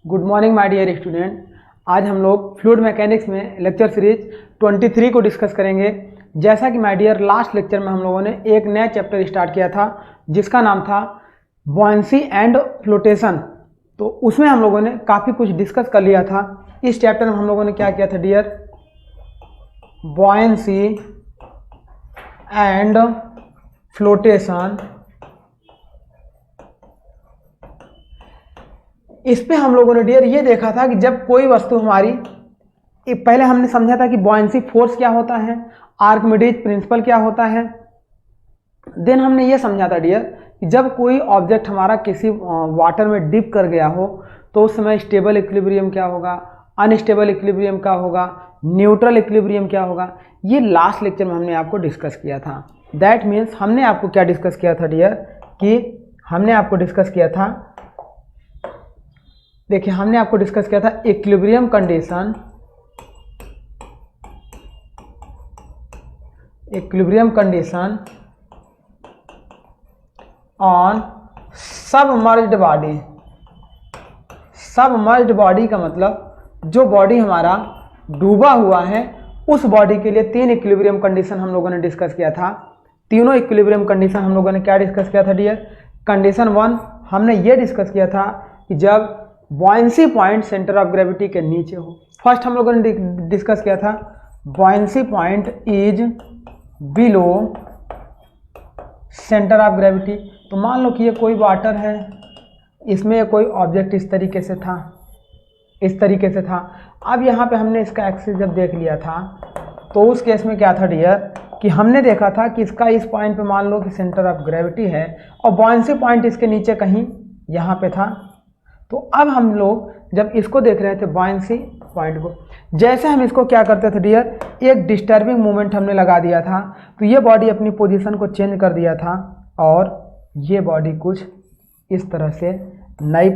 Good morning my dear student. आज हम लोग फ्लूइड मैकेनिक्स में लेक्चर सीरीज 23 को डिस्कस करेंगे। जैसा कि माय डियर लास्ट लेक्चर में हम लोगों ने एक नया चैप्टर स्टार्ट किया था जिसका नाम था बॉयंसी एंड फ्लोटेशन। तो उसमें हम लोगों ने काफ़ी कुछ डिस्कस कर लिया था। इस चैप्टर में हम लोगों ने क्या किया था डियर, बॉयंसी एंड फ्लोटेशन। इस पे हम लोगों ने डियर ये देखा था कि जब कोई वस्तु हमारी, पहले हमने समझा था कि बॉयंसी फोर्स क्या होता है, आर्किमिडीज प्रिंसिपल क्या होता है। देन हमने ये समझा था डियर कि जब कोई ऑब्जेक्ट हमारा किसी वाटर में डिप कर गया हो तो उस समय स्टेबल इक्विलिब्रियम क्या होगा, अनस्टेबल इक्विलिब्रियम क्या होगा, न्यूट्रल इक्विलिब्रियम क्या होगा। ये लास्ट लेक्चर में हमने आपको डिस्कस किया था। दैट मीन्स हमने आपको क्या डिस्कस किया था डियर, कि हमने आपको डिस्कस किया था, देखिए हमने आपको डिस्कस किया था equilibrium condition, on submerged body. Submerged body का मतलब जो बॉडी हमारा डूबा हुआ है उस बॉडी के लिए तीन इक्विलिब्रियम कंडीशन हम लोगों ने डिस्कस किया था। तीनों इक्विलिब्रियम कंडीशन हम लोगों ने क्या डिस्कस किया था डियर। कंडीशन 1 हमने ये डिस्कस किया था कि जब buoyancy point centre of gravity के नीचे हो। फर्स्ट हम लोगों ने डिस्कस किया था buoyancy point is below centre of gravity. तो मान लो कि ये कोई वाटर है, इसमें कोई ऑब्जेक्ट इस तरीके से था, अब यहाँ पे हमने इसका एक्सिस जब देख लिया था तो उस केस में क्या था डियर कि हमने देखा था कि इसका इस पॉइंट पे मान लो कि सेंटर ऑफ ग्रेविटी है और बॉयंसी पॉइंट इसके नीचे कहीं यहाँ पे था। तो अब हम लोग जब इसको देख रहे थे बॉयंसी पॉइंट को, जैसे हम इसको क्या करते थे डियर, एक डिस्टर्बिंग मोमेंट हमने लगा दिया था तो ये बॉडी अपनी पोजीशन को चेंज कर दिया था और ये बॉडी कुछ इस तरह से नई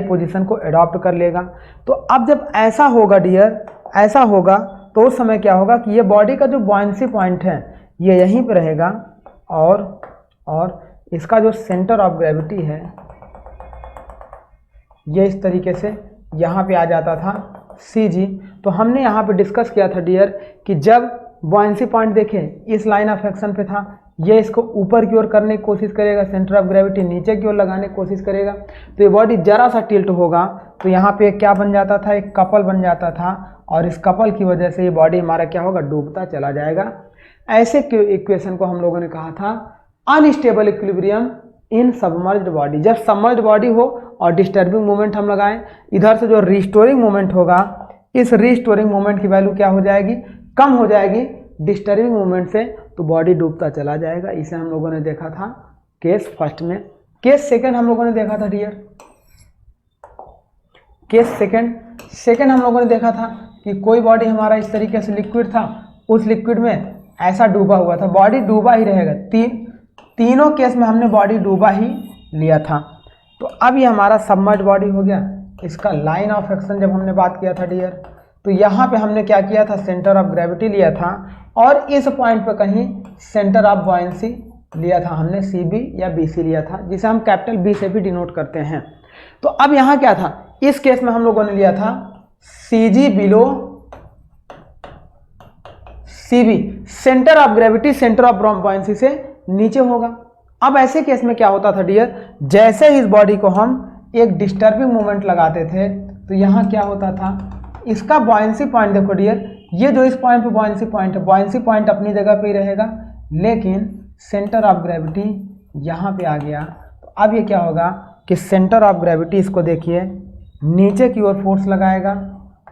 पोजीशन को एडॉप्ट कर लेगा। तो अब जब ऐसा होगा डियर, ऐसा होगा तो उस समय क्या होगा कि ये बॉडी का जो बॉयंसी पॉइंट है ये यहीं पर रहेगा और इसका जो सेंटर ऑफ ग्रेविटी है ये इस तरीके से यहाँ पे आ जाता था CG। तो हमने यहाँ पे डिस्कस किया था डियर कि जब बॉयंसी पॉइंट देखें इस लाइन ऑफ एक्शन पे था, ये इसको ऊपर की ओर करने की कोशिश करेगा, सेंटर ऑफ ग्रेविटी नीचे की ओर लगाने की कोशिश करेगा, तो ये बॉडी जरा सा टिल्ट होगा तो यहाँ पे क्या बन जाता था, एक कपल बन जाता था और इस कपल की वजह से ये बॉडी हमारा क्या होगा, डूबता चला जाएगा। ऐसे इक्वेशन को हम लोगों ने कहा था अनस्टेबल इक्विलिब्रियम इन सबमर्ज्ड बॉडी। जब सबमर्ज्ड बॉडी हो और डिस्टर्बिंग मोमेंट हम लगाएं, इधर से जो रिस्टोरिंग मोमेंट होगा, इस रिस्टोरिंग मोमेंट की वैल्यू क्या हो जाएगी, कम हो जाएगी डिस्टर्बिंग मोमेंट से, तो बॉडी डूबता चला जाएगा। इसे हम लोगों ने देखा था केस फर्स्ट में। केस सेकंड हम लोगों ने देखा था डियर, केस सेकंड हम लोगों ने देखा था कि कोई बॉडी हमारा इस तरीके से लिक्विड था, उस लिक्विड में ऐसा डूबा हुआ था, बॉडी डूबा ही रहेगा। तीनों केस में हमने बॉडी डूबा ही लिया था। तो अब ये हमारा सबमर्ज्ड बॉडी हो गया। इसका लाइन ऑफ एक्शन जब हमने बात किया था डियर, तो यहाँ पे हमने क्या किया था, सेंटर ऑफ ग्रेविटी लिया था और इस पॉइंट पे कहीं सेंटर ऑफ बॉयंसी लिया था हमने, CB या BC लिया था, जिसे हम कैपिटल B से भी डिनोट करते हैं। तो अब यहाँ क्या था, इस केस में हम लोगों ने लिया था CG below CB, centre of gravity centre of buoyancy से नीचे होगा। अब ऐसे केस में क्या होता था डियर, जैसे इस बॉडी को हम एक डिस्टर्बिंग मोमेंट लगाते थे तो यहाँ क्या होता था, इसका बॉयंसी पॉइंट देखो डियर, ये जो इस पॉइंट पे बॉयंसी पॉइंट है, बॉयंसी पॉइंट अपनी जगह पे ही रहेगा, लेकिन सेंटर ऑफ ग्रेविटी यहाँ पे आ गया। तो अब ये क्या होगा कि सेंटर ऑफ ग्रेविटी, इसको देखिए, नीचे की ओर फोर्स लगाएगा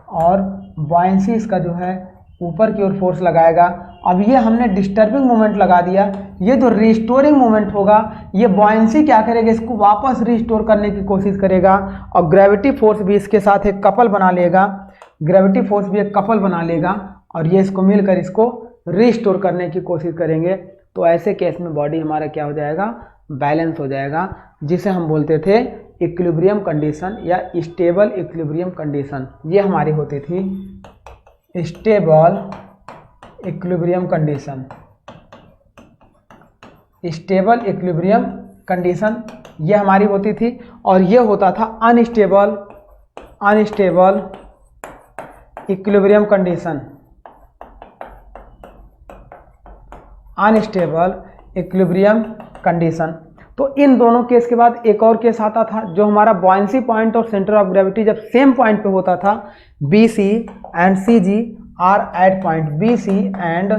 और बॉयंसी इसका जो है ऊपर की ओर फोर्स लगाएगा। अब ये हमने डिस्टर्बिंग मोमेंट लगा दिया, ये जो रिस्टोरिंग मोमेंट होगा ये बॉयंसी क्या करेगा, इसको वापस रिस्टोर करने की कोशिश करेगा और ग्रेविटी फोर्स भी इसके साथ एक कपल बना लेगा, ग्रेविटी फोर्स भी एक कपल बना लेगा और ये इसको मिलकर इसको रिस्टोर करने की कोशिश करेंगे। तो ऐसे केस में बॉडी हमारा क्या हो जाएगा, बैलेंस हो जाएगा, जिसे हम बोलते थे इक्विलिब्रियम कंडीशन या स्टेबल इक्विलिब्रियम कंडीशन। ये हमारी होती थी stable equilibrium condition. Stable equilibrium condition ये हमारी होती थी और ये होता था unstable unstable equilibrium condition, unstable equilibrium condition. तो इन दोनों केस के बाद एक और केस आता था जो हमारा बॉयंसी पॉइंट और सेंटर ऑफ ग्रेविटी जब सेम पॉइंट पे होता था, B C and C G are at point, B C and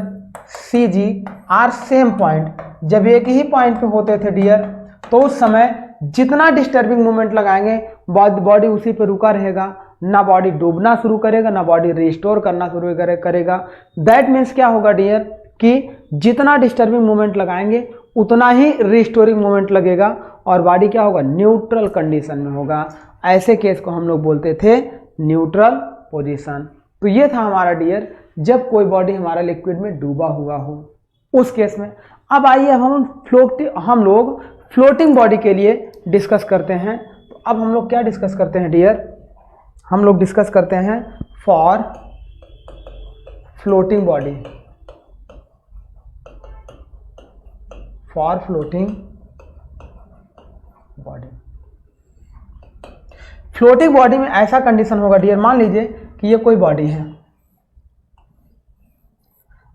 C G are same point, जब एक ही पॉइंट पे होते थे डियर, तो उस समय जितना डिस्टर्बिंग मूवमेंट लगाएंगे बॉडी उसी पे रुका रहेगा, ना बॉडी डूबना शुरू करेगा ना बॉडी रिस्टोर करना शुरू करेगा। दैट मीन्स क्या होगा डियर कि जितना डिस्टर्बिंग मूवमेंट लगाएंगे उतना ही रिस्टोरिंग मूवमेंट लगेगा और बॉडी क्या होगा, न्यूट्रल कंडीशन में होगा। ऐसे केस को हम लोग बोलते थे न्यूट्रल पोजीशन। तो ये था हमारा डियर जब कोई बॉडी हमारा लिक्विड में डूबा हुआ हो उस केस में। अब आइए हम लोग फ्लोटिंग बॉडी के लिए डिस्कस करते हैं। तो अब हम लोग क्या डिस्कस करते हैं डियर, हम लोग डिस्कस करते हैं for floating body, for floating body. Floating body में ऐसा कंडीशन होगा डियर, मान लीजिए कि ये कोई बॉडी है,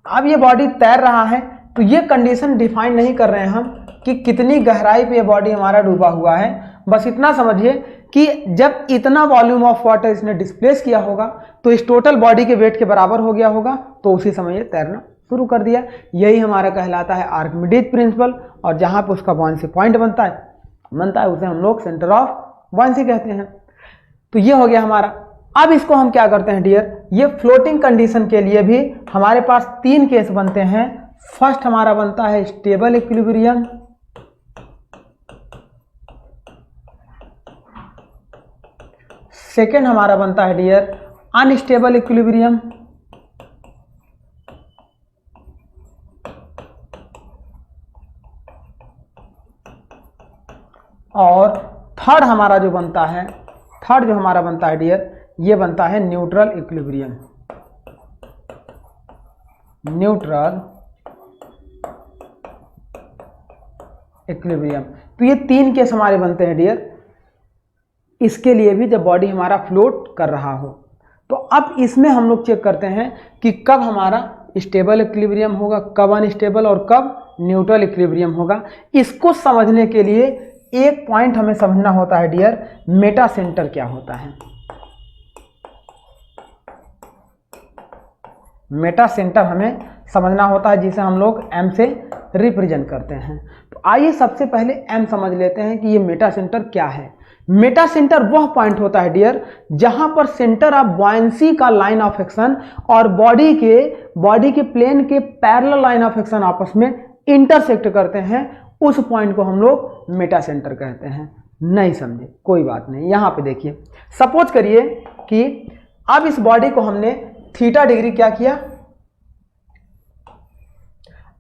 अब ये बॉडी तैर रहा है, तो ये कंडीशन डिफाइन नहीं कर रहे हैं हम कि कितनी गहराई पे ये बॉडी हमारा डूबा हुआ है। बस इतना समझिए कि जब इतना वॉल्यूम ऑफ वाटर इसने डिस्प्लेस किया होगा तो इस टोटल बॉडी के वेट के बराबर हो गया होगा, तो उसी समय ये तैरना शुरू कर दिया। यही हमारा कहलाता है आर्किमिडीज प्रिंसिपल, और जहां पे उसका बॉयंसी पॉइंट बनता है उसे हम लोग सेंटर ऑफ बॉयंसी कहते हैं। तो ये हो गया हमारा। अब इसको हम क्या करते हैं डियर, ये फ्लोटिंग कंडीशन के लिए भी हमारे पास तीन केस बनते हैं। फर्स्ट हमारा बनता है स्टेबल इक्विलिब्रियम, सेकेंड हमारा बनता है डियर अनस्टेबल इक्विलिब्रियम, और थर्ड हमारा जो बनता है, थर्ड जो हमारा बनता है डियर, ये बनता है न्यूट्रल इक्विलिब्रियम, न्यूट्रल इक्विलिब्रियम। तो ये तीन केस हमारे बनते हैं डियर, इसके लिए भी जब बॉडी हमारा फ्लोट कर रहा हो। तो अब इसमें हम लोग चेक करते हैं कि कब हमारा स्टेबल इक्विलिब्रियम होगा, कब अनस्टेबल और कब न्यूट्रल इक्विलिब्रियम होगा। इसको समझने के लिए एक पॉइंट हमें समझना होता है डियर, मेटा सेंटर क्या होता है। मेटा सेंटर हमें समझना होता है, जिसे हम लोग एम से रिप्रेजेंट करते हैं। तो आइए सबसे पहले एम समझ लेते हैं कि ये मेटा सेंटर क्या है। मेटा सेंटर वह पॉइंट होता है डियर जहां पर सेंटर ऑफ बॉयंसी का लाइन ऑफ एक्शन और बॉडी के प्लेन के पैरेलल लाइन ऑफ एक्शन आपस में इंटरसेक्ट करते हैं, उस पॉइंट को हम लोग मेटा सेंटर कहते हैं। नहीं समझे कोई बात नहीं, यहां पे देखिए, सपोज करिए कि अब इस बॉडी को हमने थीटा डिग्री क्या किया,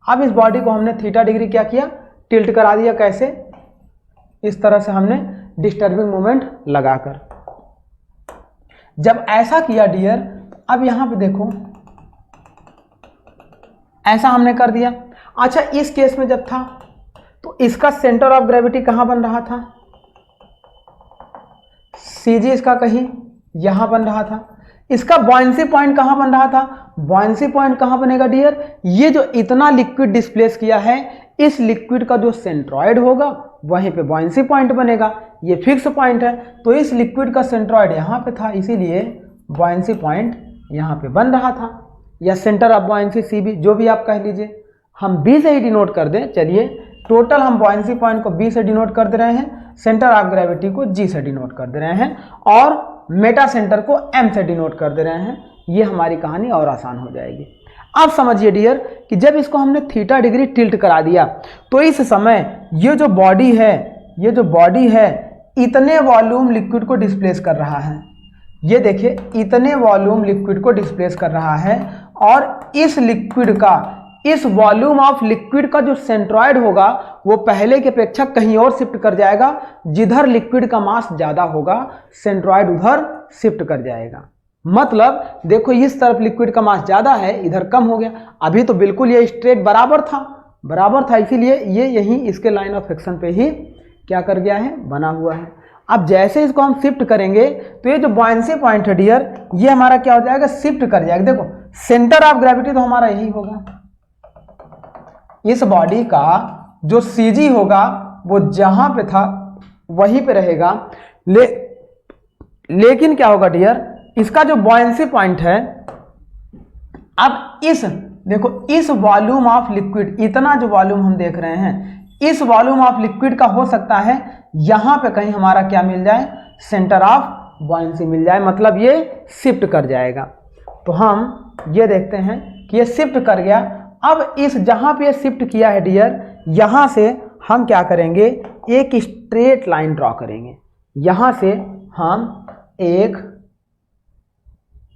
अब इस बॉडी को हमने थीटा डिग्री क्या किया, टिल्ट करा दिया। कैसे? इस तरह से हमने डिस्टर्बिंग मोमेंट लगाकर। जब ऐसा किया डियर, अब यहां पे देखो, ऐसा हमने कर दिया। अच्छा, इस केस में जब था तो इसका सेंटर ऑफ ग्रेविटी कहां बन रहा था, सीजी इसका कहीं यहां बन रहा था। इसका बॉयंसी पॉइंट कहां बन रहा था, बॉयंसी पॉइंट कहां बनेगा डियर, ये जो इतना लिक्विड डिस्प्लेस किया है, इस लिक्विड का जो सेंट्रॉइड होगा वहीं पे बॉयंसी पॉइंट बनेगा। ये फिक्स पॉइंट है, तो इस लिक्विड का सेंट्रॉइड यहां पे था, इसीलिए बॉयंसी पॉइंट यहां पे बन रहा था, या सेंटर ऑफ बॉयंसी सीबी, जो भी आप कह लीजिए। हम बी से ही डिनोट कर दें। चलिए, टोटल हम बॉयंसी पॉइंट को बी से डिनोट कर दे रहे हैं, सेंटर ऑफ ग्रेविटी को जी से डिनोट कर दे रहे हैं, और मेटा सेंटर को एम से डिनोट कर दे रहे हैं। ये हमारी कहानी और आसान हो जाएगी। अब समझिए डियर कि जब इसको हमने थीटा डिग्री टिल्ट करा दिया, तो इस समय ये जो बॉडी है इतने वॉल्यूम लिक्विड को डिस्प्लेस कर रहा है। ये देखिए, इतने वॉल्यूम लिक्विड को डिस्प्लेस कर रहा है, और इस वॉल्यूम ऑफ लिक्विड का जो सेंट्रॉइड होगा वो पहले की अपेक्षा कहीं और शिफ्ट कर जाएगा। जिधर लिक्विड का मास ज्यादा होगा, सेंट्रॉइड उधर शिफ्ट कर जाएगा। मतलब देखो, इस तरफ लिक्विड का मास ज्यादा है, इधर कम हो गया। अभी तो बिल्कुल ये स्ट्रेट बराबर था, इसीलिए ये यहीं इसके लाइन ऑफ एक्शन पे ही क्या कर गया है, बना हुआ है। अब जैसे इसको हम शिफ्ट करेंगे तो ये जो बॉयंसी पॉइंट है डियर, ये हमारा क्या हो जाएगा, शिफ्ट कर जाएगा। देखो सेंटर ऑफ ग्रेविटी तो हमारा यही होगा, इस बॉडी का जो सीजी होगा वो जहां पे था वहीं पे रहेगा। लेकिन क्या होगा डियर, इसका जो बॉयंसी पॉइंट है, अब इस देखो इस वॉल्यूम ऑफ लिक्विड, इतना जो वॉल्यूम हम देख रहे हैं, इस वॉल्यूम ऑफ लिक्विड का हो सकता है यहां पे कहीं हमारा क्या मिल जाए, सेंटर ऑफ बॉयंसी मिल जाए, मतलब ये शिफ्ट कर जाएगा। तो हम ये देखते हैं कि ये शिफ्ट कर गया। अब इस जहां पे ये शिफ्ट किया है डियर, यहां से हम क्या करेंगे, एक स्ट्रेट लाइन ड्रॉ करेंगे। यहां से हम एक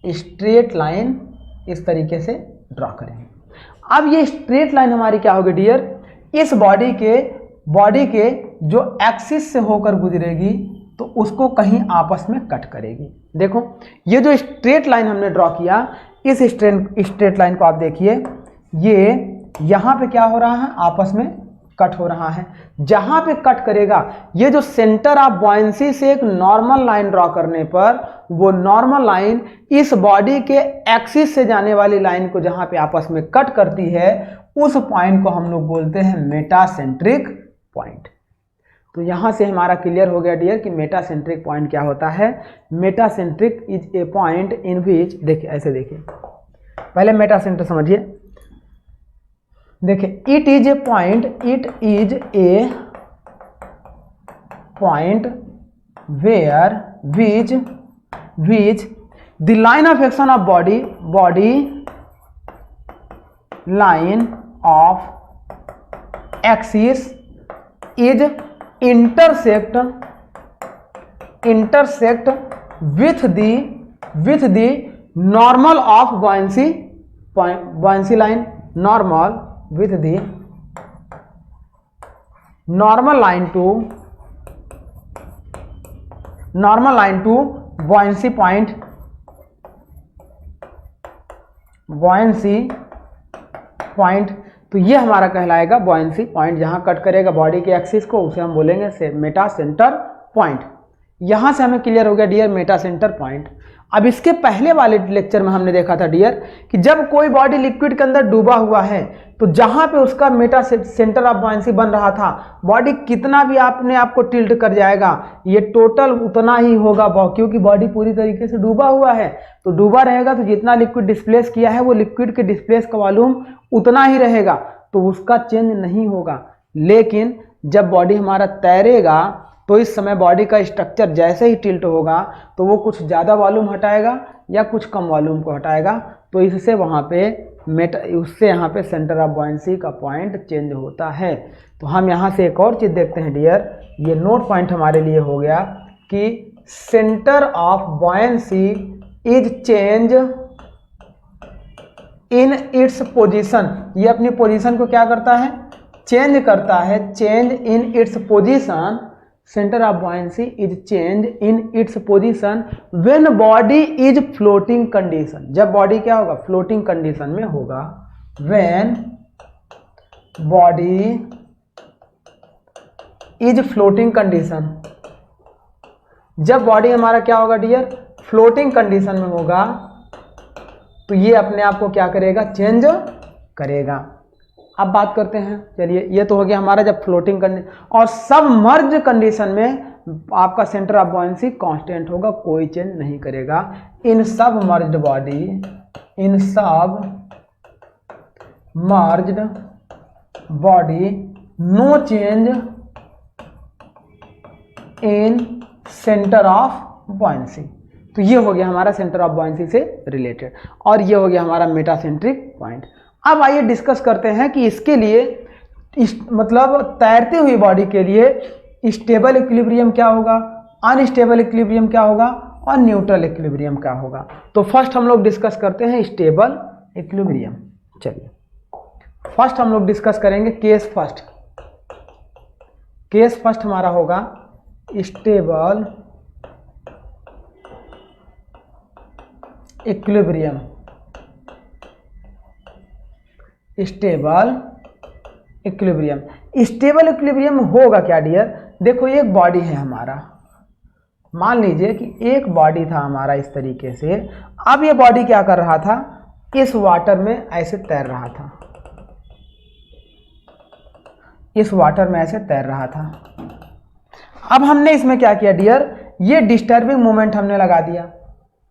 स्ट्रेट लाइन इस तरीके से ड्रॉ करेंगे। अब ये स्ट्रेट लाइन हमारी क्या होगी डियर, इस बॉडी के जो एक्सिस से होकर गुजरेगी तो उसको कहीं आपस में कट करेगी। देखो ये जो स्ट्रेट लाइन हमने ड्रॉ किया, इस स्ट्रेट लाइन को आप देखिए, ये यहाँ पे क्या हो रहा है, आपस में कट हो रहा है। जहां पे कट करेगा, ये जो सेंटर ऑफ बॉयंसी से एक नॉर्मल लाइन ड्रॉ करने पर, वो नॉर्मल लाइन इस बॉडी के एक्सिस से जाने वाली लाइन को जहां पे आपस में कट करती है, उस पॉइंट को हम लोग बोलते हैं मेटासेंट्रिक पॉइंट। तो यहां से हमारा क्लियर हो गया डियर कि मेटासेंट्रिक पॉइंट क्या होता है। Metacentric is a point in which, देखिए ऐसे देखिए, पहले मेटासेंट्रिक समझिए। देखिए it is a point where which the line of action of body line of axis is intersect with the normal of buoyancy line, normal with the normal line to buoyancy point, तो ये हमारा कहलाएगा buoyancy point. जहां cut करेगा body के axis को उसे हम बोलेंगे से मेटा सेंटर पॉइंट। यहां से हमें क्लियर हो गया डियर मेटा सेंटर पॉइंट। अब इसके पहले वाले लेक्चर में हमने देखा था डियर कि जब कोई बॉडी लिक्विड के अंदर डूबा हुआ है तो जहां पे उसका मेटा सेंटर ऑफ बॉयंसी बन रहा था, बॉडी कितना भी अपने आप को टिल्ट कर जाएगा, ये टोटल उतना ही होगा, क्योंकि बॉडी पूरी तरीके से डूबा हुआ है। तो डूबा रहेगा तो जितना लिक्विड डिस्प्लेस किया है वो लिक्विड के डिस्प्लेस का वॉल्यूम उतना ही रहेगा, तो उसका चेंज नहीं होगा। लेकिन जब बॉडी हमारा तैरेगा तो इस समय बॉडी का स्ट्रक्चर जैसे ही टिल्ट होगा तो वो कुछ ज़्यादा वॉल्यूम हटाएगा या कुछ कम वॉल्यूम को हटाएगा, तो इससे वहाँ पे उससे यहाँ पे सेंटर ऑफ बॉयंसी का पॉइंट चेंज होता है। तो हम यहाँ से एक और चीज़ देखते हैं डियर, ये नोट पॉइंट हमारे लिए हो गया कि centre of buoyancy is change in its position. ये अपनी पोजीशन को क्या करता है, चेंज करता है। Change in its position, centre of buoyancy is change in its position when body is floating condition. जब बॉडी क्या होगा, फ्लोटिंग कंडीशन में होगा। When body is floating condition, जब बॉडी हमारा क्या होगा डियर, फ्लोटिंग कंडीशन में होगा, तो ये अपने आप को क्या करेगा, चेंज करेगा। अब बात करते हैं, चलिए ये तो हो गया हमारा जब फ्लोटिंग कंडीशन, और सबमर्ज कंडीशन में आपका सेंटर ऑफ बॉयंसी कांस्टेंट होगा, कोई चेंज नहीं करेगा। In submerged body no change in centre of buoyancy. तो ये हो गया हमारा सेंटर ऑफ बॉयंसी से रिलेटेड, और ये हो गया हमारा मेटासेंट्रिक पॉइंट। अब आइए डिस्कस करते हैं कि इसके लिए मतलब तैरती हुई बॉडी के लिए स्टेबल इक्विलिब्रियम क्या होगा, अनस्टेबल इक्विलिब्रियम क्या होगा और न्यूट्रल इक्विलिब्रियम क्या होगा। तो फर्स्ट हम लोग डिस्कस करते हैं स्टेबल इक्विलिब्रियम। चलिए फर्स्ट हम लोग डिस्कस करेंगे केस फर्स्ट। केस फर्स्ट हमारा होगा stable equilibrium. Stable equilibrium, stable equilibrium होगा क्या डियर, देखो ये एक बॉडी है हमारा, मान लीजिए कि एक बॉडी था हमारा इस तरीके से, अब ये बॉडी क्या कर रहा था, इस वाटर में ऐसे तैर रहा था, इस वाटर में ऐसे तैर रहा था। अब हमने इसमें क्या किया डियर, ये डिस्टर्बिंग मोमेंट हमने लगा दिया,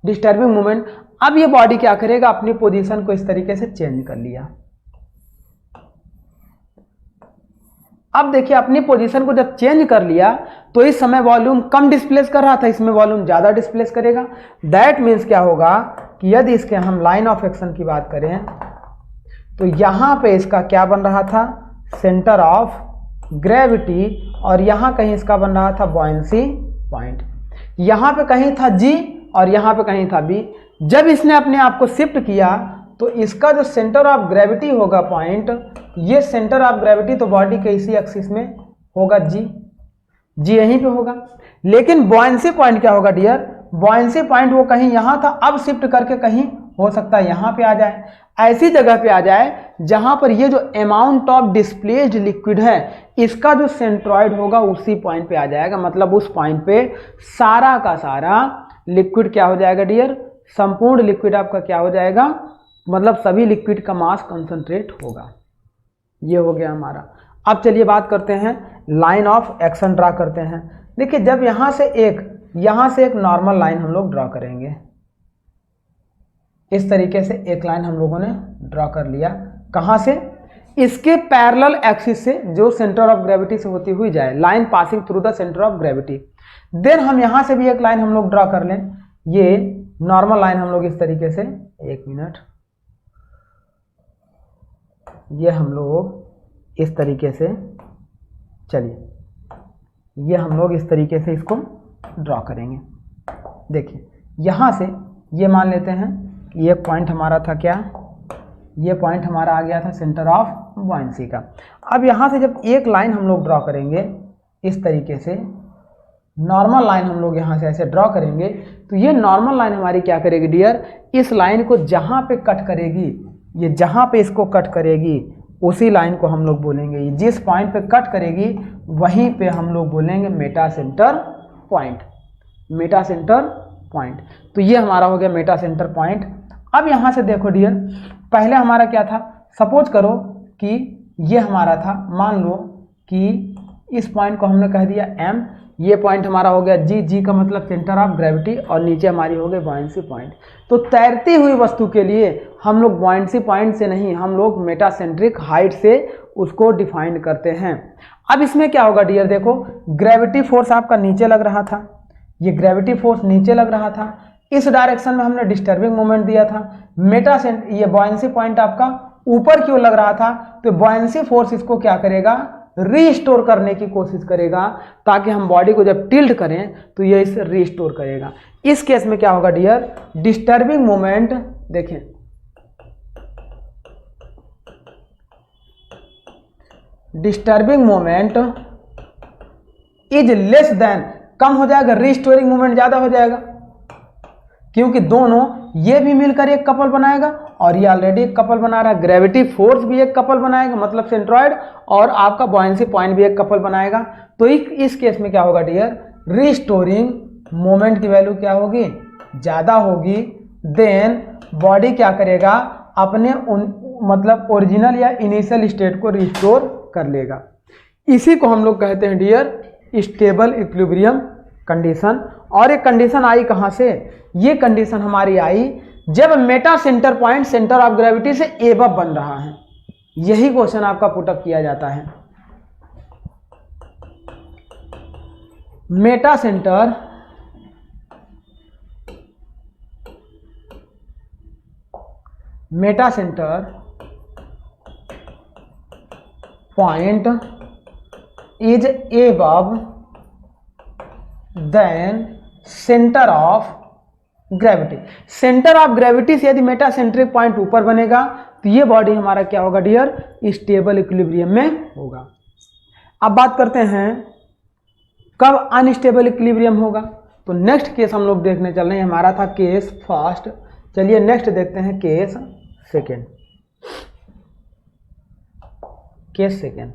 डिस्टर्बिंग मोमेंट। अब ये बॉडी क्या करेगा, अपनी पोजीशन को इस तरीके से चेंज कर लिया। अब देखिए अपनी पोजीशन को जब चेंज कर लिया तो इस समय वॉल्यूम कम डिस्प्लेस कर रहा था, इसमें वॉल्यूम ज़्यादा डिस्प्लेस करेगा। दैट मीन्स क्या होगा कि यदि इसके हम लाइन ऑफ एक्शन की बात करें तो यहाँ पे इसका क्या बन रहा था, सेंटर ऑफ ग्रेविटी, और यहाँ कहीं इसका बन रहा था बॉयंसी पॉइंट। यहाँ पे कहीं था जी और यहाँ पे कहीं था बी। जब इसने अपने आप को शिफ्ट किया तो इसका जो सेंटर ऑफ ग्रेविटी होगा पॉइंट, ये सेंटर ऑफ ग्रेविटी तो बॉडी के इसी एक्सिस में होगा, जी यहीं पे होगा। लेकिन बॉयंसी पॉइंट क्या होगा डियर, बॉयंसी पॉइंट वो कहीं यहाँ था, अब शिफ्ट करके कहीं हो सकता है यहाँ पे आ जाए, ऐसी जगह पे आ जाए जहां पर ये जो अमाउंट ऑफ डिस्प्लेस्ड लिक्विड है इसका जो सेंट्रॉइड होगा उसी पॉइंट पे आ जाएगा। मतलब उस पॉइंट पे सारा का सारा लिक्विड क्या हो जाएगा डियर, संपूर्ण लिक्विड आपका क्या हो जाएगा, मतलब सभी लिक्विड का मास कंसंट्रेट होगा। ये हो गया हमारा। अब चलिए बात करते हैं लाइन ऑफ एक्शन ड्रा करते हैं। देखिए जब यहाँ से एक नॉर्मल लाइन हम लोग ड्रा करेंगे, इस तरीके से एक लाइन हम लोगों ने ड्रा कर लिया, कहाँ से, इसके पैरेलल एक्सिस से जो सेंटर ऑफ ग्रेविटी से होती हुई जाए, line passing through the centre of gravity. Then हम यहाँ से भी एक लाइन हम लोग ड्रा कर लें, ये नॉर्मल लाइन हम लोग इस तरीके से, एक मिनट, ये हम लोग इस तरीके से, चलिए ये हम लोग इस तरीके से इसको ड्रॉ करेंगे। देखिए यहाँ से ये मान लेते हैं कि ये पॉइंट हमारा था क्या, ये पॉइंट हमारा आ गया था सेंटर ऑफ बॉयंसी का। अब यहाँ से जब एक लाइन हम लोग ड्रॉ करेंगे इस तरीके से, नॉर्मल लाइन हम लोग यहाँ से ऐसे ड्रॉ करेंगे, तो ये नॉर्मल लाइन हमारी क्या करेगी डियर, इस लाइन को जहाँ पे कट करेगी, ये जहाँ पे इसको कट करेगी उसी लाइन को हम लोग बोलेंगे, जिस पॉइंट पे कट करेगी वहीं पे हम लोग बोलेंगे Meta centre point, Meta centre point. तो ये हमारा हो गया मेटा सेंटर पॉइंट। अब यहाँ से देखो डियर, पहले हमारा क्या था, सपोज करो कि ये हमारा था, मान लो कि इस पॉइंट को हमने कह दिया M, ये पॉइंट हमारा हो गया जी का मतलब सेंटर ऑफ ग्रेविटी, और नीचे हमारी हो गई बॉयंसी पॉइंट। तो तैरती हुई वस्तु के लिए हम लोग बॉयंसी पॉइंट से नहीं, हम लोग मेटासेंट्रिक हाइट से उसको डिफाइन करते हैं। अब इसमें क्या होगा डियर, देखो ग्रेविटी फोर्स आपका नीचे लग रहा था, ये ग्रेविटी फोर्स नीचे लग रहा था, इस डायरेक्शन में हमने डिस्टर्बिंग मोमेंट दिया था। ये बॉयंसी पॉइंट आपका ऊपर क्यों लग रहा था, तो बॉयंसी फोर्स इसको क्या करेगा, रीस्टोर करने की कोशिश करेगा, ताकि हम बॉडी को जब टिल्ट करें तो ये इसे रीस्टोर करेगा। इस केस में क्या होगा डियर, डिस्टर्बिंग मोमेंट, देखें disturbing moment is less than, कम हो जाएगा, रीस्टोरिंग मोमेंट ज्यादा हो जाएगा, क्योंकि दोनों ये भी मिलकर एक कपल बनाएगा और ये ऑलरेडी एक कपल बना रहा है, ग्रेविटी फोर्स भी एक कपल बनाएगा मतलब सेंट्रॉइड, और आपका बॉयंसी पॉइंट भी एक कपल बनाएगा। तो इस केस में क्या होगा डियर, रीस्टोरिंग मोमेंट की वैल्यू क्या होगी, ज्यादा होगी। देन बॉडी क्या करेगा, अपने मतलब ओरिजिनल या इनिशियल स्टेट को रिस्टोर कर लेगा। इसी को हम लोग कहते हैं डियर स्टेबल इक्विलिब्रियम कंडीशन। और एक कंडीशन आई कहां से, ये कंडीशन हमारी आई जब Meta centre point centre of gravity से एबव बन रहा है। यही क्वेश्चन आपका पुटअप किया जाता है। Meta centre point is above than centre of gravity. Centre of gravity से यदि मेटासेंट्रिक पॉइंट ऊपर बनेगा तो ये बॉडी हमारा क्या होगा डियर, स्टेबल इक्विलिब्रियम में होगा। अब बात करते हैं कब अनस्टेबल इक्विलिब्रियम होगा। तो नेक्स्ट केस हम लोग देखने चल रहे हैं, हमारा था केस फर्स्ट, चलिए नेक्स्ट देखते हैं case second. Case second,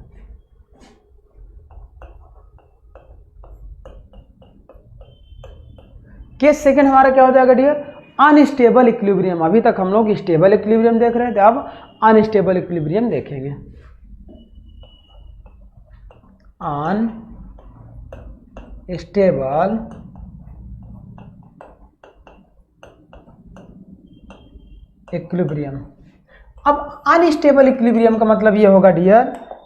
case second हमारा क्या हो जाएगा डियर, अनस्टेबल इक्विलिब्रियम। अभी तक हम लोग स्टेबल इक्विलिब्रियम देख रहे थे, अब अनस्टेबल इक्विलिब्रियम देखेंगे। Unstable equilibrium. अब अनस्टेबल इक्विलिब्रियम का मतलब ये होगा डियर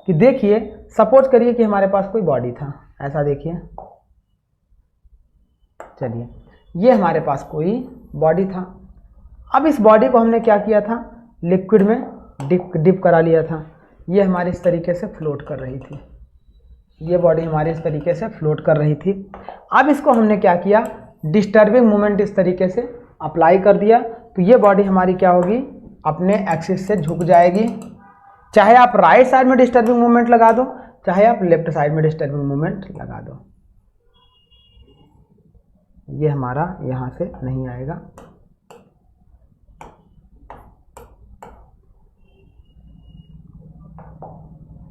कि देखिए, सपोज करिए कि हमारे पास कोई बॉडी था, ऐसा देखिए, चलिए ये हमारे पास कोई बॉडी था। अब इस बॉडी को हमने क्या किया था, लिक्विड में डिप करा लिया था। ये हमारी इस तरीके से फ्लोट कर रही थी, ये बॉडी हमारी इस तरीके से फ्लोट कर रही थी। अब इसको हमने क्या किया, डिस्टर्बिंग मोमेंट इस तरीके से अप्लाई कर दिया, तो ये बॉडी हमारी क्या होगी, अपने एक्सिस से झुक जाएगी। चाहे आप राइट साइड में डिस्टर्बिंग मोमेंट लगा दो, चाहे आप लेफ्ट साइड में डिस्टर्बिंग मोमेंट लगा दो, ये हमारा यहां से नहीं आएगा।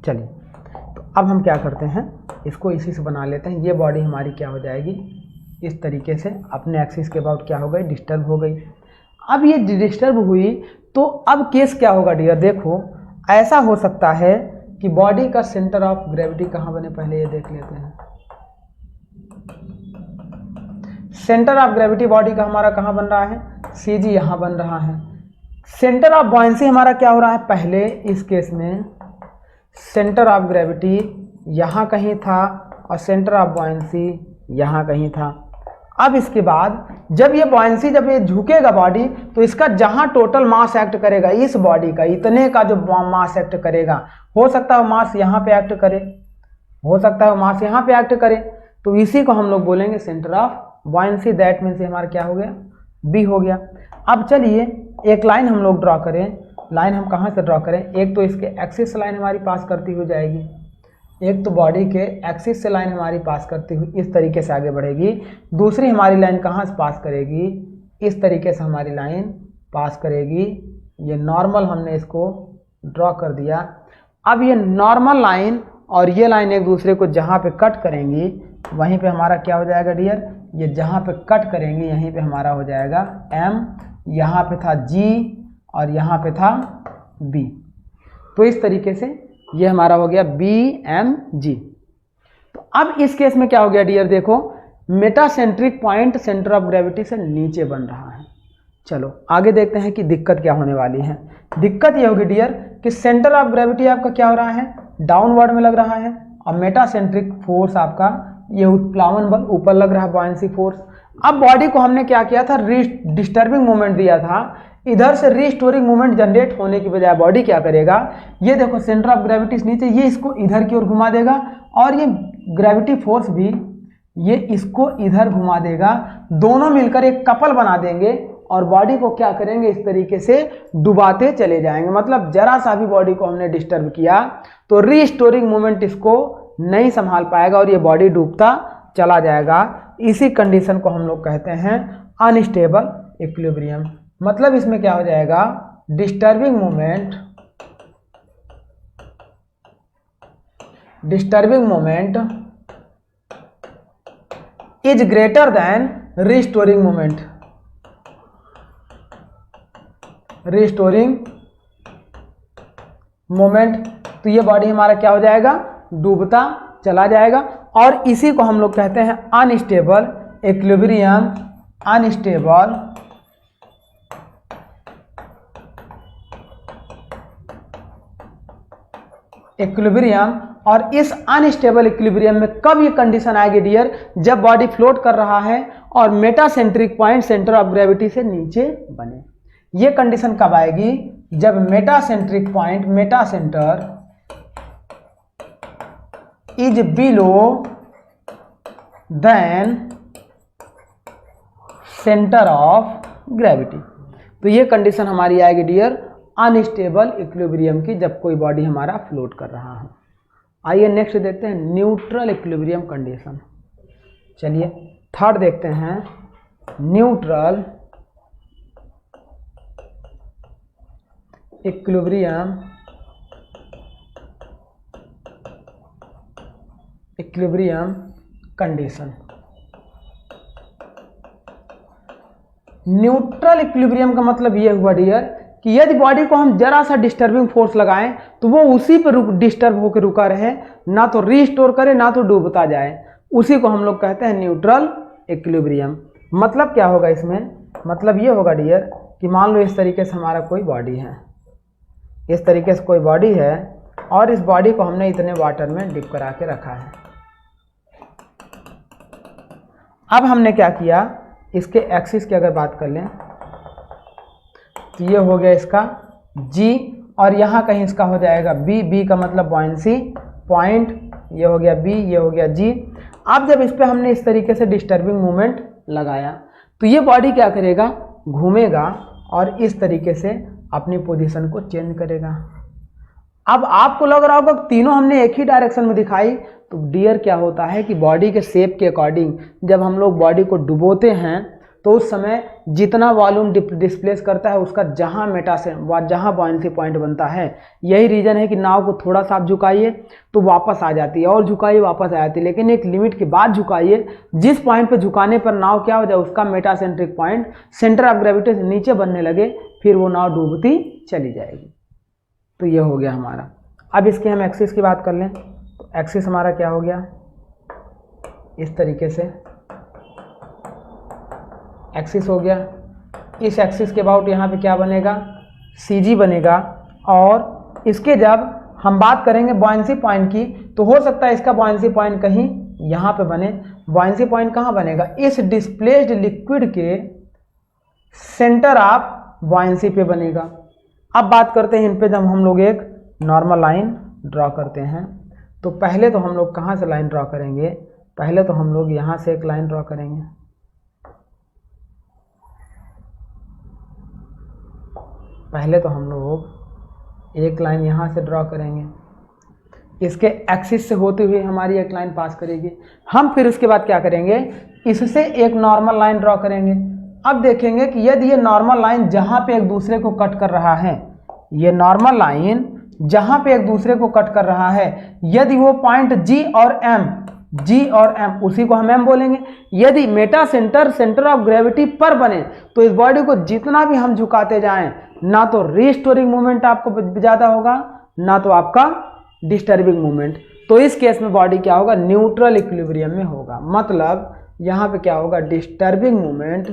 चलिए, तो अब हम क्या करते हैं, इसको इसी से बना लेते हैं। ये बॉडी हमारी क्या हो जाएगी, इस तरीके से अपने एक्सिस के अबाउट क्या हो गई, डिस्टर्ब हो गई। अब ये डिस्टर्ब हुई तो अब केस क्या होगा डियर, देखो ऐसा हो सकता है कि बॉडी का सेंटर ऑफ ग्रेविटी कहाँ बने, पहले ये देख लेते हैं। सेंटर ऑफ ग्रेविटी बॉडी का हमारा कहाँ बन रहा है, CG यहाँ बन रहा है। सेंटर ऑफ बॉयंसी हमारा क्या हो रहा है, पहले इस केस में सेंटर ऑफ ग्रेविटी यहाँ कहीं था और सेंटर ऑफ बॉयंसी यहाँ कहीं था। अब इसके बाद जब ये बॉयंसी, जब ये झुकेगा बॉडी, तो इसका जहाँ टोटल मास एक्ट करेगा इस बॉडी का, इतने का जो मास एक्ट करेगा, हो सकता है मास यहाँ पे एक्ट करे, हो सकता है मास यहाँ पे एक्ट करे, तो इसी को हम लोग बोलेंगे centre of buoyancy. That means हमारा क्या हो गया, B हो गया। अब चलिए एक लाइन हम लोग ड्रॉ करें। लाइन हम कहाँ से ड्रॉ करें, एक तो इसके एक्सिस से लाइन हमारी पास करती हुई जाएगी, एक तो बॉडी के एक्सिस से लाइन हमारी पास करती हुई इस तरीके से आगे बढ़ेगी। दूसरी हमारी लाइन कहाँ से पास करेगी, इस तरीके से हमारी लाइन पास करेगी। ये नॉर्मल हमने इसको ड्रॉ कर दिया। अब ये नॉर्मल लाइन और ये लाइन एक दूसरे को जहाँ पे कट करेंगी, वहीं पे हमारा क्या हो जाएगा डियर, ये जहाँ पे कट करेंगे यहीं पे हमारा हो जाएगा M, यहाँ पे था G और यहाँ पे था B। तो इस तरीके से ये हमारा हो गया BMG। तो अब इस केस में क्या हो गया डियर, देखो metacentric point centre of gravity से नीचे बन रहा है। चलो आगे देखते हैं कि दिक्कत क्या होने वाली है। दिक्कत ये होगी डियर कि सेंटर ऑफ ग्रेविटी आपका क्या हो रहा है, डाउनवर्ड में लग रहा है, और मेटासेंट्रिक फोर्स आपका ये उत्प्लावन बल ऊपर लग रहा है, बॉयंसी फोर्स। अब बॉडी को हमने क्या किया था, डिस्टर्बिंग मोमेंट दिया था, इधर से रीस्टोरिंग मूवमेंट जनरेट होने की बजाय बॉडी क्या करेगा, ये देखो सेंटर ऑफ ग्रेविटी नीचे, ये इसको इधर की ओर घुमा देगा, और ये ग्रेविटी फोर्स भी ये इसको इधर घुमा देगा। दोनों मिलकर एक कपल बना देंगे और बॉडी को क्या करेंगे, इस तरीके से डुबाते चले जाएंगे। मतलब जरा सा भी बॉडी को हमने डिस्टर्ब किया तो रीस्टोरिंग मूवमेंट इसको नहीं संभाल पाएगा और ये बॉडी डूबता चला जाएगा। इसी कंडीशन को हम लोग कहते हैं अनस्टेबल इक्विलिब्रियम। मतलब इसमें क्या हो जाएगा, disturbing moment is greater than restoring moment. तो ये बॉडी हमारा क्या हो जाएगा, डूबता चला जाएगा। और इसी को हम लोग कहते हैं अनस्टेबल इक्विलिब्रियम। और इस अनस्टेबल इक्विलिब्रियम में कब ये कंडीशन आएगी डियर, जब बॉडी फ्लोट कर रहा है और metacentric point centre of gravity से नीचे बने। ये कंडीशन कब आएगी, जब metacentric point is below than centre of gravity. तो ये कंडीशन हमारी आएगी डियर अनस्टेबल इक्विलिब्रियम की, जब कोई बॉडी हमारा फ्लोट कर रहा हो। आइए नेक्स्ट देखते हैं न्यूट्रल इक्विलिब्रियम कंडीशन। चलिए थर्ड देखते हैं neutral equilibrium condition. Neutral equilibrium का मतलब ये हुआ डियर कि यदि बॉडी को हम जरा सा डिस्टर्बिंग फोर्स लगाएं तो वो उसी पर डिस्टर्ब होकर रुका रहे, ना तो रीस्टोर करे ना तो डूबता जाए, उसी को हम लोग कहते हैं न्यूट्रल इक्विलिब्रियम। मतलब क्या होगा इसमें, मतलब ये होगा डियर कि मान लो इस तरीके से हमारा कोई बॉडी है, इस तरीके से कोई बॉडी है और इस बॉडी को हमने इतने वाटर में डिप करा के रखा है। अब हमने क्या किया, इसके एक्सिस की अगर बात कर लें तो ये हो गया इसका G और यहाँ कहीं इसका हो जाएगा B का मतलब बॉयंसी पॉइंट, ये हो गया B, ये हो गया G। अब जब इस पर हमने इस तरीके से डिस्टर्बिंग मूवमेंट लगाया तो ये बॉडी क्या करेगा, घूमेगा और इस तरीके से अपनी पोजीशन को चेंज करेगा। अब आपको लग रहा होगा तीनों हमने एक ही डायरेक्शन में दिखाई, तो डियर क्या होता है कि बॉडी के शेप के अकॉर्डिंग जब हम लोग बॉडी को डुबोते हैं तो उस समय जितना वॉल्यूम डिस्प्लेस करता है उसका जहाँ मेटा से जहाँ बॉयंसी पॉइंट बनता है, यही रीजन है कि नाव को थोड़ा सा आप झुकाइए तो वापस आ जाती है और झुकाइए वापस आ जाती है, लेकिन एक लिमिट के बाद झुकाइए, जिस पॉइंट पे झुकाने पर नाव क्या हो जाए उसका metacentric point centre of gravity से नीचे बनने लगे, फिर वो नाव डूबती चली जाएगी। तो ये हो गया हमारा। अब इसके हम एक्सिस की बात कर लें तो एक्सिस हमारा क्या हो गया, इस तरीके से एक्सिस हो गया। इस एक्सिस के अबाउट यहाँ पे क्या बनेगा, CG बनेगा। और इसके जब हम बात करेंगे बॉयंसी पॉइंट की तो हो सकता है इसका बॉयंसी पॉइंट कहीं यहाँ पे बने। बॉयंसी पॉइंट कहाँ बनेगा, इस डिस्प्लेस्ड लिक्विड के सेंटर ऑफ बॉयंसी पे बनेगा। अब बात करते हैं इन पे, जब हम लोग एक नॉर्मल लाइन ड्रॉ करते हैं तो पहले तो हम लोग कहाँ से लाइन ड्रॉ करेंगे, पहले तो हम लोग यहाँ से एक लाइन ड्रॉ करेंगे, पहले तो हम लोग एक लाइन यहाँ से ड्रॉ करेंगे, इसके एक्सिस से होती हुई हमारी एक लाइन पास करेगी। हम फिर उसके बाद क्या करेंगे, इससे एक नॉर्मल लाइन ड्रॉ करेंगे। अब देखेंगे कि यदि ये नॉर्मल लाइन जहाँ पे एक दूसरे को कट कर रहा है, ये नॉर्मल लाइन जहाँ पे एक दूसरे को कट कर रहा है, यदि वो पॉइंट G और M उसी को हम M बोलेंगे। यदि मेटा सेंटर ऑफ ग्रेविटी पर बने तो इस बॉडी को जितना भी हम झुकाते जाएं, ना तो रिस्टोरिंग मूवमेंट आपको ज़्यादा होगा ना तो आपका डिस्टर्बिंग मूवमेंट। तो इस केस में बॉडी क्या होगा, न्यूट्रल इक्विलिब्रियम में होगा। मतलब यहाँ पे क्या होगा, disturbing movement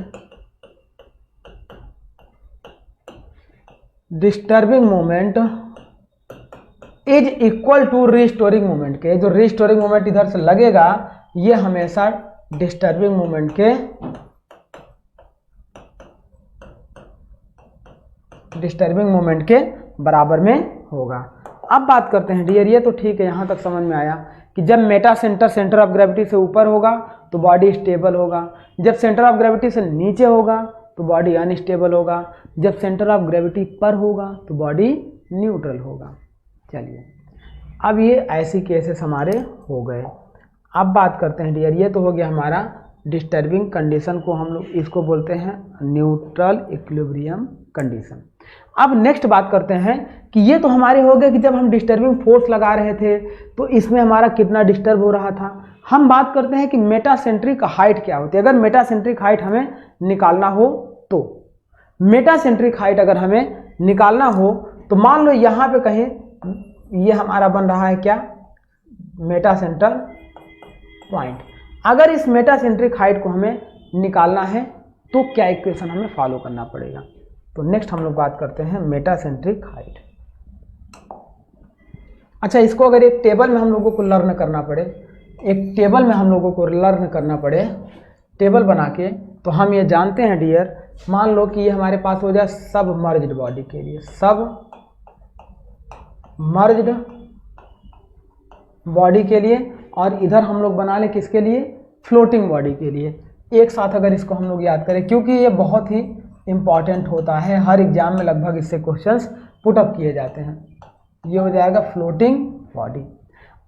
is equal to restoring movement के। जो रिस्टोरिंग मूवमेंट इधर से लगेगा ये हमेशा डिस्टर्बिंग मूवमेंट के बराबर में होगा। अब बात करते हैं डियर, ये तो ठीक है, यहाँ तक समझ में आया कि जब मेटा सेंटर ऑफ ग्रेविटी से ऊपर होगा तो बॉडी स्टेबल होगा, जब सेंटर ऑफ ग्रेविटी से नीचे होगा तो बॉडी अनस्टेबल होगा, जब सेंटर ऑफ ग्रेविटी पर होगा तो बॉडी न्यूट्रल होगा। चलिए अब ये ऐसी केसेस हमारे हो गए। अब बात करते हैं डियर, ये तो हो गया हमारा डिस्टर्बिंग कंडीशन को हम लोग इसको बोलते हैं न्यूट्रल इक्विलिब्रियम कंडीशन। अब नेक्स्ट बात करते हैं कि ये तो हमारे हो गए कि जब हम डिस्टर्बिंग फोर्स लगा रहे थे तो इसमें हमारा कितना डिस्टर्ब हो रहा था। हम बात करते हैं कि मेटासेंट्रिक हाइट क्या होती है। अगर मेटासेंट्रिक हाइट हमें निकालना हो तो मेटासेंट्रिक हाइट अगर हमें निकालना हो तो मान लो यहाँ पे कहीं ये हमारा बन रहा है क्या, मेटासेंटर पॉइंट। अगर इस मेटासेंट्रिक हाइट को हमें निकालना है तो क्या इक्वेशन हमें फॉलो करना पड़ेगा। तो नेक्स्ट हम लोग बात करते हैं मेटासेंट्रिक हाइट। अच्छा, इसको अगर एक टेबल में हम लोगों को लर्न करना पड़े, एक टेबल में हम लोगों को लर्न करना पड़े, टेबल बना के, तो हम ये जानते हैं डियर, मान लो कि ये हमारे पास हो जाए सब मर्ज्ड बॉडी के लिए, सब मर्ज्ड बॉडी के लिए, और इधर हम लोग बना लें किसके लिए, फ्लोटिंग बॉडी के लिए। एक साथ अगर इसको हम लोग याद करें, क्योंकि ये बहुत ही इंपॉर्टेंट होता है, हर एग्जाम में लगभग इससे क्वेश्चंस पुटअप किए जाते हैं। ये हो जाएगा फ्लोटिंग बॉडी।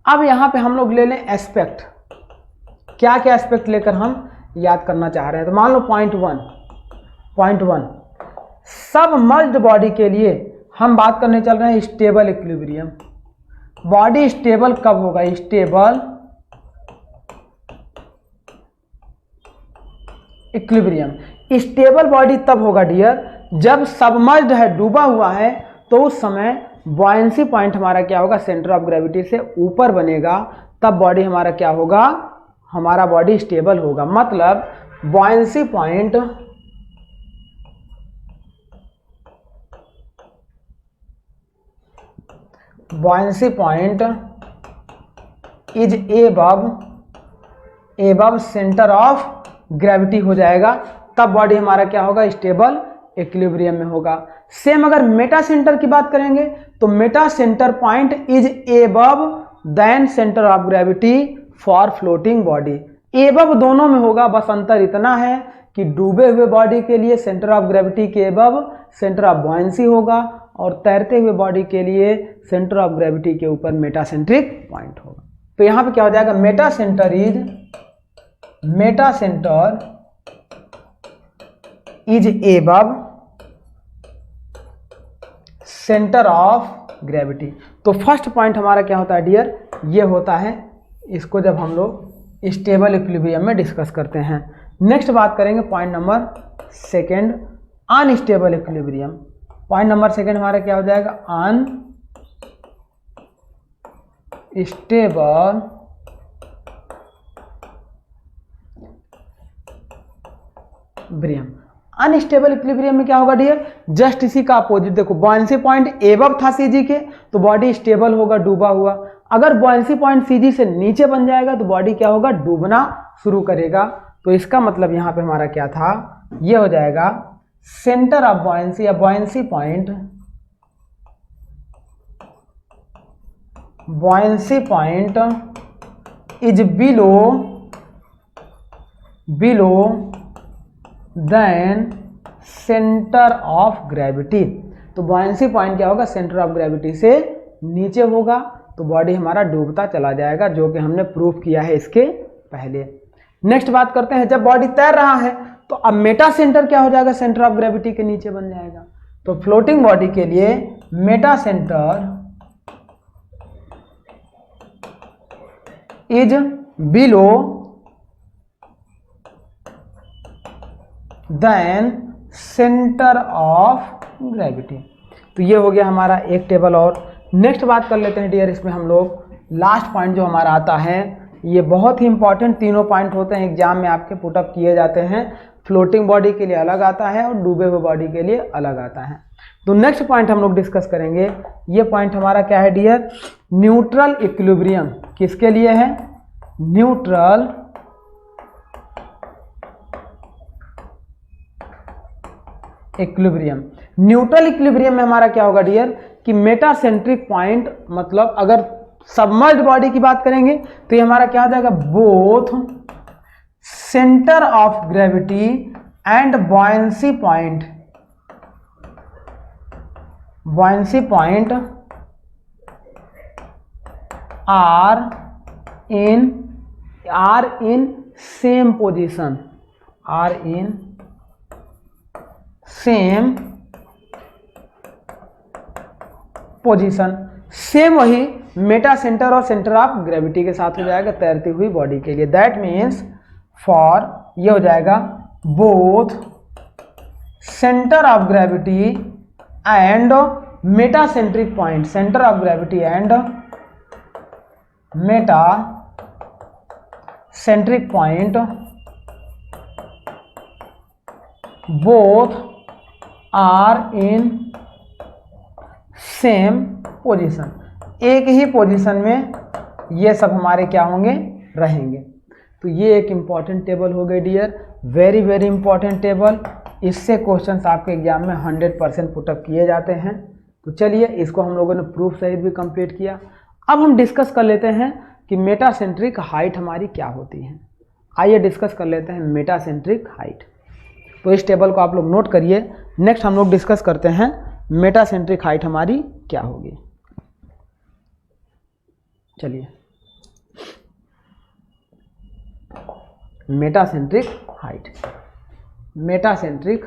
अब यहाँ पे हम लोग ले लें एस्पेक्ट, क्या क्या एस्पेक्ट लेकर हम याद करना चाह रहे हैं। तो मान लो पॉइंट वन सब मर्ज्ड बॉडी के लिए हम बात करने चल रहे हैं स्टेबल इक्विलिब्रियम। बॉडी स्टेबल कब होगा, स्टेबल इक्विलिब्रियम। स्टेबल बॉडी तब होगा डियर जब सबमर्ज्ड है, डूबा हुआ है, तो उस समय बॉयंसी पॉइंट हमारा क्या होगा, सेंटर ऑफ ग्रेविटी से ऊपर बनेगा, तब बॉडी हमारा क्या होगा, हमारा बॉडी स्टेबल होगा। मतलब buoyancy point is above centre of gravity हो जाएगा, तब बॉडी हमारा क्या होगा, स्टेबल इक्विलिब्रियम में होगा। सेम अगर मेटा सेंटर की बात करेंगे तो meta centre point is above than centre of gravity for floating body. Above दोनों में होगा, बस अंतर इतना है कि डूबे हुए बॉडी के लिए सेंटर ऑफ ग्रेविटी के एबव सेंटर ऑफ बॉयंसी होगा और तैरते हुए बॉडी के लिए सेंटर ऑफ ग्रेविटी के ऊपर मेटासेंट्रिक पॉइंट होगा। तो यहां पे क्या हो जाएगा, Meta centre is above centre of gravity. तो फर्स्ट पॉइंट हमारा क्या होता है डियर, ये होता है, इसको जब हम लोग स्टेबल इक्विलिब्रियम में डिस्कस करते हैं। नेक्स्ट बात करेंगे point number second, unstable equilibrium. Point number second हमारा क्या हो जाएगा, अनस्टेबल ब्रियम। अनस्टेबल इक्विलिब्रियम में क्या होगा डियर, जस्ट इसी का अपोजिट। देखो बॉयंसी पॉइंट एबव था सीजी के, तो बॉडी स्टेबल होगा, डूबा हुआ। अगर बॉयंसी पॉइंट सीजी से नीचे बन जाएगा तो बॉडी क्या होगा, डूबना शुरू करेगा। तो इसका मतलब यहां पे हमारा क्या था, ये हो जाएगा सेंटर ऑफ बॉयंसी या buoyancy point is below than centre of gravity. तो बॉयंसी पॉइंट क्या होगा, सेंटर ऑफ ग्रेविटी से नीचे होगा, तो बॉडी हमारा डूबता चला जाएगा, जो कि हमने प्रूफ किया है इसके पहले। नेक्स्ट बात करते हैं, जब बॉडी तैर रहा है तो अब मेटा सेंटर क्या हो जाएगा, सेंटर ऑफ ग्रेविटी के नीचे बन जाएगा। तो फ्लोटिंग बॉडी के लिए meta centre is below than centre of gravity. तो ये हो गया हमारा एक टेबल। और नेक्स्ट बात कर लेते हैं डियर, इसमें हम लोग लास्ट पॉइंट जो हमारा आता है, ये बहुत ही इंपॉर्टेंट, तीनों पॉइंट होते हैं एग्जाम में आपके पुटअप किए जाते हैं। फ्लोटिंग बॉडी के लिए अलग आता है और डूबे हुए बॉडी के लिए अलग आता है। तो नेक्स्ट पॉइंट हम लोग डिस्कस करेंगे, ये पॉइंट हमारा क्या है डियर, न्यूट्रल इक्विलिब्रियम। किसके लिए है, न्यूट्रल इक्विलिब्रियम। न्यूट्रल इक्विलिब्रियम में हमारा क्या होगा डियर, कि मेटासेंट्रिक पॉइंट, मतलब अगर सबमर्ज्ड बॉडी की बात करेंगे तो ये हमारा क्या हो जाएगा, both centre of gravity and buoyancy point are in same position, same वही मेटा सेंटर और सेंटर ऑफ ग्रेविटी के साथ हो जाएगा तैरती हुई बॉडी के लिए। दैट मीन्स फॉर, ये हो जाएगा both centre of gravity and metacentric point, centre of gravity and metacentric point both are in same position. एक ही पोजीशन में ये सब हमारे क्या होंगे, रहेंगे। तो ये एक इंपॉर्टेंट टेबल हो गई dear, very very important table. इससे क्वेश्चंस आपके एग्जाम में 100% पुटअप किए जाते हैं। तो चलिए, इसको हम लोगों ने प्रूफ सहित भी कंप्लीट किया। अब हम डिस्कस कर लेते हैं कि मेटासेंट्रिक हाइट हमारी क्या होती है। आइए डिस्कस कर लेते हैं मेटासेंट्रिक हाइट। तो इस टेबल को आप लोग नोट करिए। नेक्स्ट हम लोग डिस्कस करते हैं मेटासेंट्रिक हाइट हमारी क्या होगी। चलिए, मेटासेंट्रिक हाइट, मेटासेंट्रिक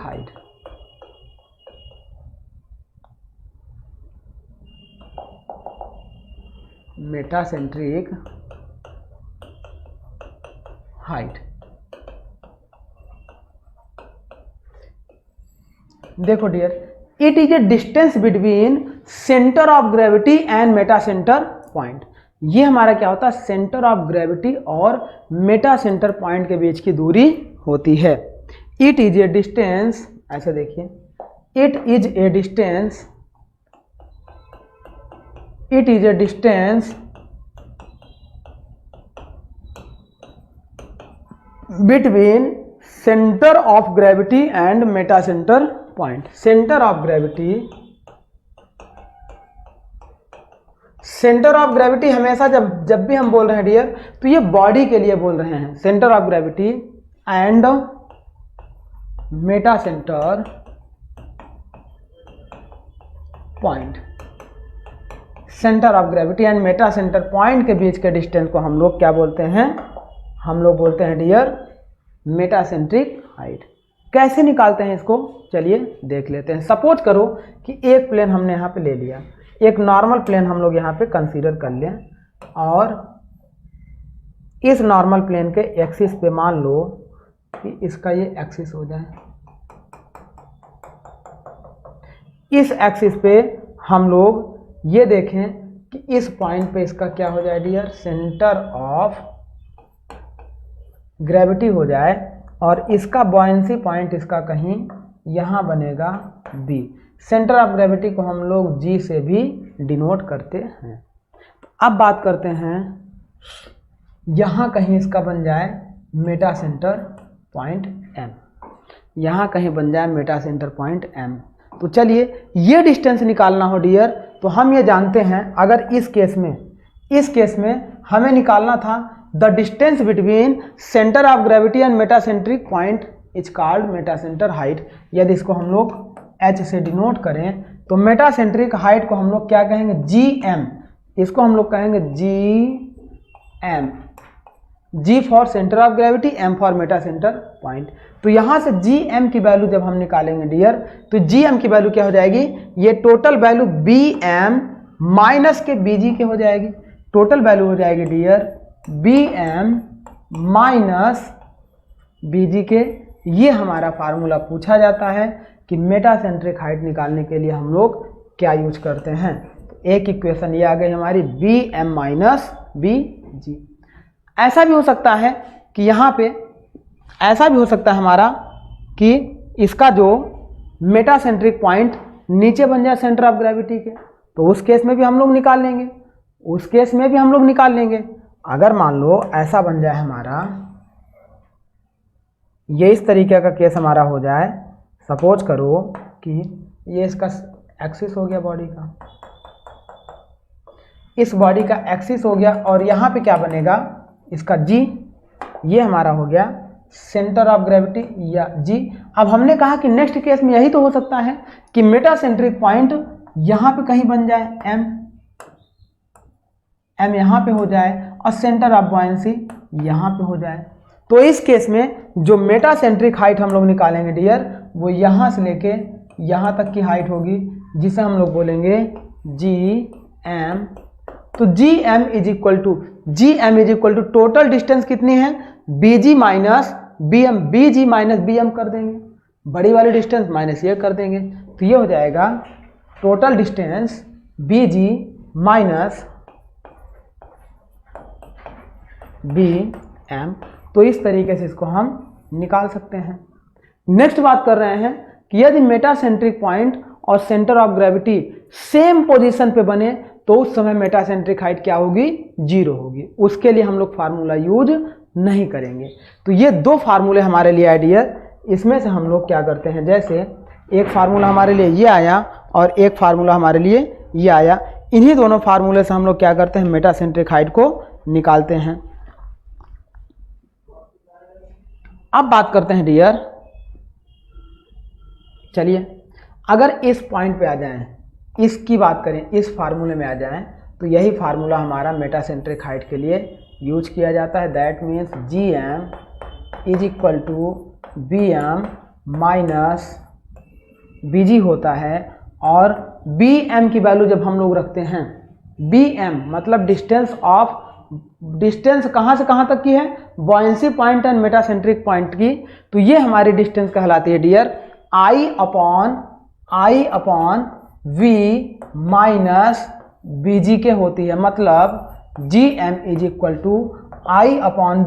हाइट देखो dear, it is a distance between centre of gravity and meta centre point. ये हमारा क्या होता है, सेंटर ऑफ ग्रेविटी और मेटा सेंटर पॉइंट के बीच की दूरी होती है। इट इज ए डिस्टेंस, ऐसे देखिए, it is a distance, it is a distance between centre of gravity and meta centre point. Centre of gravity, centre of gravity हमेशा जब भी हम बोल रहे हैं डियर, तो ये बॉडी के लिए बोल रहे हैं। Centre of gravity and meta centre point, centre of gravity and meta centre point के बीच के डिस्टेंस को हम लोग क्या बोलते हैं, हम लोग बोलते हैं डियर मेटासेंट्रिक हाइट। कैसे निकालते हैं इसको, चलिए देख लेते हैं। सपोज करो कि एक प्लेन हमने यहाँ पे ले लिया, एक नॉर्मल प्लेन हम लोग यहाँ पे कंसीडर कर लें, और इस नॉर्मल प्लेन के एक्सिस पे मान लो कि इसका ये एक्सिस हो जाए। इस एक्सिस पे हम लोग ये देखें कि इस पॉइंट पे इसका क्या हो जाए डियर, सेंटर ऑफ ग्रेविटी हो जाए, और इसका बॉयंसी पॉइंट इसका कहीं यहाँ बनेगा बी। सेंटर ऑफ ग्रेविटी को हम लोग जी से भी डिनोट करते हैं। अब बात करते हैं, यहाँ कहीं इसका बन जाए मेटा सेंटर पॉइंट एम, यहाँ कहीं बन जाए मेटा सेंटर पॉइंट एम। तो चलिए ये डिस्टेंस निकालना हो डियर, तो हम ये जानते हैं, अगर इस केस में हमें निकालना था the distance between centre of gravity and metacentric point is called metacentre height. यदि इसको हम लोग एच से डिनोट करें तो मेटासेंट्रिक हाइट को हम लोग क्या कहेंगे, जी एम। इसको हम लोग कहेंगे G M, G for centre of gravity, M for metacentre point. तो यहाँ से जी एम की वैल्यू जब हम निकालेंगे डियर, तो जी एम की वैल्यू क्या हो जाएगी, ये total value B M minus के बी जी के हो जाएगी। टोटल वैल्यू हो जाएगी dear B M minus B G के। ये हमारा फार्मूला पूछा जाता है कि मेटासेंट्रिक हाइट निकालने के लिए हम लोग क्या यूज करते हैं। तो एक इक्वेशन ये आ गई हमारी बी एम माइनस बी जी। ऐसा भी हो सकता है कि यहाँ पे ऐसा भी हो सकता है हमारा कि इसका जो मेटासेंट्रिक पॉइंट नीचे बन जाए सेंटर ऑफ ग्रेविटी के, तो उस केस में भी हम लोग निकाल लेंगे, उस केस में भी हम लोग निकाल लेंगे। अगर मान लो ऐसा बन जाए हमारा, ये इस तरीके का केस हमारा हो जाए, सपोज करो कि ये इसका एक्सिस हो गया बॉडी का, इस बॉडी का एक्सिस हो गया, और यहाँ पे क्या बनेगा इसका जी, ये हमारा हो गया सेंटर ऑफ ग्रेविटी या जी। अब हमने कहा कि नेक्स्ट केस में यही तो हो सकता है कि मेटासेंट्रिक पॉइंट यहाँ पे कहीं बन जाए एम, एम यहाँ पे हो जाए, और सेंटर ऑफ बॉयंसी यहाँ पे हो जाए। तो इस केस में जो मेटासेंट्रिक हाइट हम लोग निकालेंगे डियर, वो यहाँ से लेके यहाँ तक की हाइट होगी, जिसे हम लोग बोलेंगे जी एम। तो G M is equal to total distance कितनी है, B G minus B M, B G minus B M कर देंगे, बड़ी वाली डिस्टेंस माइनस ये कर देंगे, तो ये हो जाएगा total distance B G minus B M. तो इस तरीके से इसको हम निकाल सकते हैं। नेक्स्ट बात कर रहे हैं कि यदि मेटासेंट्रिक पॉइंट और centre of gravity same position पे बने तो उस समय मेटासेंट्रिक हाइट क्या होगी, जीरो होगी। उसके लिए हम लोग फार्मूला यूज नहीं करेंगे। तो ये दो फार्मूले हमारे लिए आइडियर, इसमें से हम लोग क्या करते हैं, जैसे एक फार्मूला हमारे लिए ये आया और एक फार्मूला हमारे लिए ये आया, इन्हीं दोनों फार्मूले से हम लोग क्या करते हैं, मेटासेंट्रिक हाइट को निकालते हैं। अब बात करते हैं डियर, चलिए अगर इस पॉइंट पे आ जाएं, इसकी बात करें, इस फार्मूले में आ जाएं, तो यही फार्मूला हमारा मेटासेंट्रिक हाइट के लिए यूज किया जाता है। That means G M is equal to B M minus B G होता है। और बी एम की वैल्यू जब हम लोग रखते हैं, बी एम मतलब डिस्टेंस कहाँ से कहाँ तक की है, buoyancy point and metacentric point की, तो ये हमारी डिस्टेंस कहलाती है dear. I upon V minus B G के होती है, मतलब G M is equal to I upon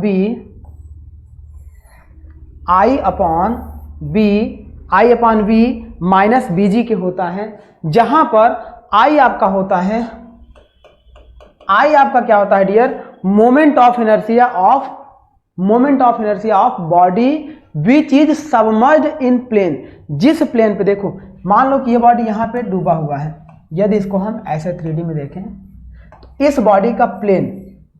V minus B G के होता है, जहां पर आई आपका होता है, आई आपका क्या होता है dear, moment of inertia of body which is submerged in plane. जिस प्लेन पे देखो, मान लो कि ये बॉडी यहाँ पे डूबा हुआ है, यदि इसको हम ऐसे 3D में देखें तो इस बॉडी का प्लेन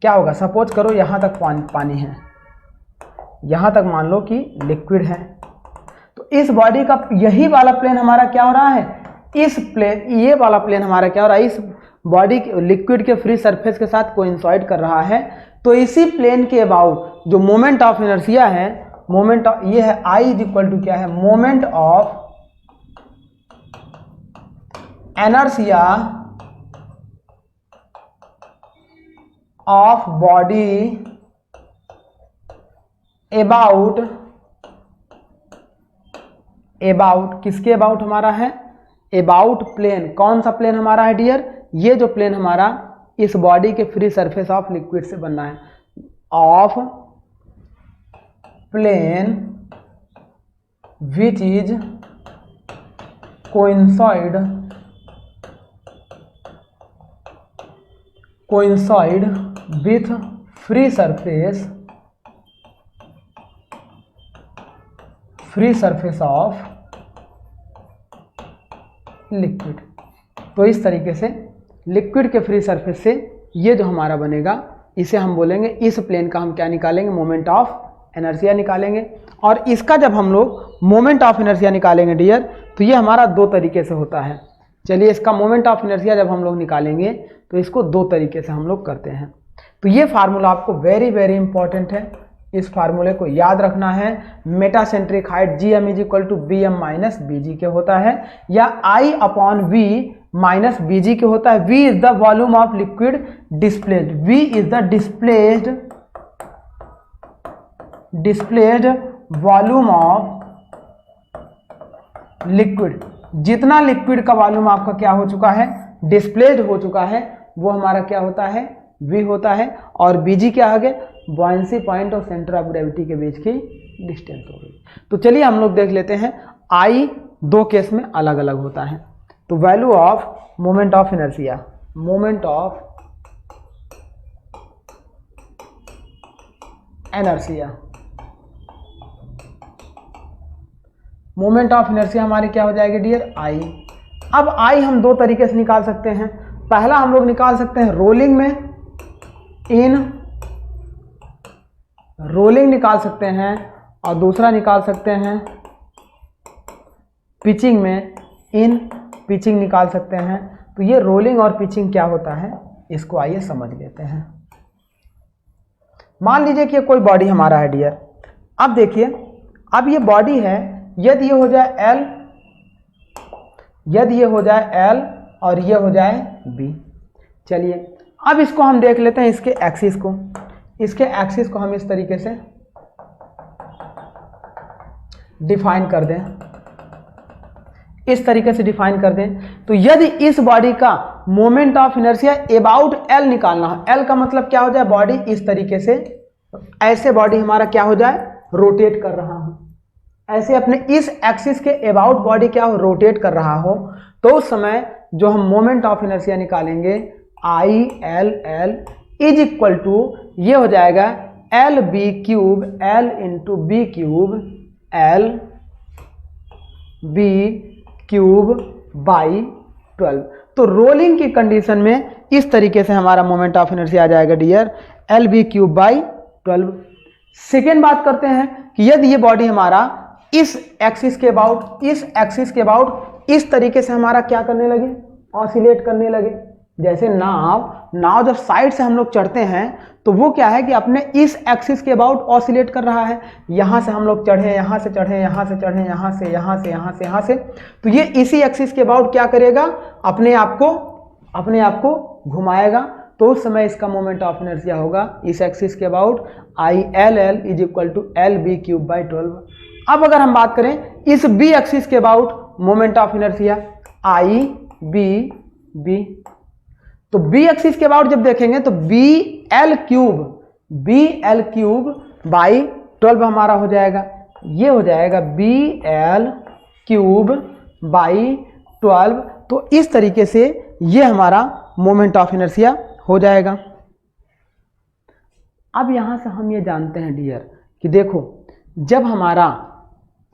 क्या होगा, सपोज करो यहाँ तक पानी है, यहाँ तक मान लो कि लिक्विड है, तो इस बॉडी का यही वाला प्लेन हमारा क्या हो रहा है, ये वाला प्लेन हमारा क्या हो रहा है, इस बॉडी लिक्विड के फ्री सरफेस के साथ कोइंसाइड कर रहा है। तो इसी प्लेन के अबाउट जो मोमेंट ऑफ इनर्शिया है, ये है आई इज इक्वल टू क्या है, moment of inertia of body about किसके अबाउट हमारा है, अबाउट प्लेन। कौन सा प्लेन हमारा है डियर, ये जो प्लेन हमारा इस बॉडी के फ्री सरफेस ऑफ लिक्विड से बनना है, of plane which is coincide with free surface of liquid. तो इस तरीके से लिक्विड के फ्री सरफेस से ये जो हमारा बनेगा, इसे हम बोलेंगे, इस प्लेन का हम क्या निकालेंगे, मोमेंट ऑफ इनर्शिया निकालेंगे। और इसका जब हम लोग मोमेंट ऑफ इनर्शिया निकालेंगे डियर, तो ये हमारा दो तरीके से होता है। चलिए, इसका मोमेंट ऑफ इनर्शिया जब हम लोग निकालेंगे तो इसको दो तरीके से हम लोग करते हैं। तो ये फार्मूला आपको वेरी वेरी इंपॉर्टेंट है, इस फार्मूले को याद रखना है। Metacentric height G M is equal to B M minus B G के होता है, या I upon V minus B G के होता है। V is the volume of liquid displaced, V is the displaced volume of liquid. जितना liquid का volume आपका क्या हो चुका है, डिस्प्लेस्ड हो चुका है, वो हमारा क्या होता है, वी होता है। और बीजी क्या आ गया, बॉयंसी पॉइंट और सेंटर ऑफ ग्रेविटी के बीच की डिस्टेंस हो गई। तो चलिए हम लोग देख लेते हैं, आई दो केस में अलग अलग होता है। तो value of moment of inertia, moment of inertia हमारी क्या हो जाएगी डियर, आई। अब आई हम दो तरीके से निकाल सकते हैं। पहला हम लोग निकाल सकते हैं रोलिंग में, रोलिंग निकाल सकते हैं, और दूसरा निकाल सकते हैं पिचिंग में, पिचिंग निकाल सकते हैं। तो ये रोलिंग और पिचिंग क्या होता है, इसको आइए समझ लेते हैं। मान लीजिए कि कोई बॉडी हमारा है डियर। अब देखिए, अब ये बॉडी है, यदि ये हो जाए L, यदि ये हो जाए L और ये हो जाए B। चलिए अब इसको हम देख लेते हैं, इसके एक्सिस को, हम इस तरीके से डिफाइन कर दें, तो यदि इस बॉडी का moment of inertia about L निकालना है, L का मतलब क्या हो जाए, बॉडी इस तरीके से, ऐसे बॉडी हमारा क्या हो जाए, रोटेट कर रहा हो, ऐसे अपने इस एक्सिस के अबाउट बॉडी क्या हो, रोटेट कर रहा हो, तो उस समय जो हम मोमेंट ऑफ इनर्शिया निकालेंगे, I L L is equal to, ये हो जाएगा L B cube, L into B cube, L B cube by 12। तो रोलिंग की कंडीशन में इस तरीके से हमारा मोमेंट ऑफ इनर्शिया आ जाएगा dear, L B cube by 12। Second बात करते हैं कि यदि ये बॉडी हमारा इस एक्सिस के अबाउट, इस तरीके से हमारा क्या करने लगे, ऑसिलेट करने लगे। जैसे नाव जब साइड से हम लोग चढ़ते हैं तो वो क्या है कि अपने इस एक्सिस के अबाउट ऑसिलेट कर रहा है। यहाँ से हम लोग चढ़े, यहाँ से चढ़े, यहाँ से चढ़े, यहाँ से, तो ये इसी एक्सिस के अबाउट क्या करेगा, अपने आप को घुमाएगा। तो उस समय इसका मोमेंट ऑफ इनर्शिया होगा इस एक्सिस के about, I L L is equal to L B cube by 12। अब अगर हम बात करें इस बी एक्सिस के about moment of inertia I B B. तो बी एक्सिस के अबाउट जब देखेंगे तो बी एल क्यूब बाई 12 हमारा हो जाएगा, ये हो जाएगा बी एल क्यूब बाई 12। तो इस तरीके से ये हमारा मोमेंट ऑफ इनर्शिया हो जाएगा। अब यहां से हम ये जानते हैं डियर कि देखो जब हमारा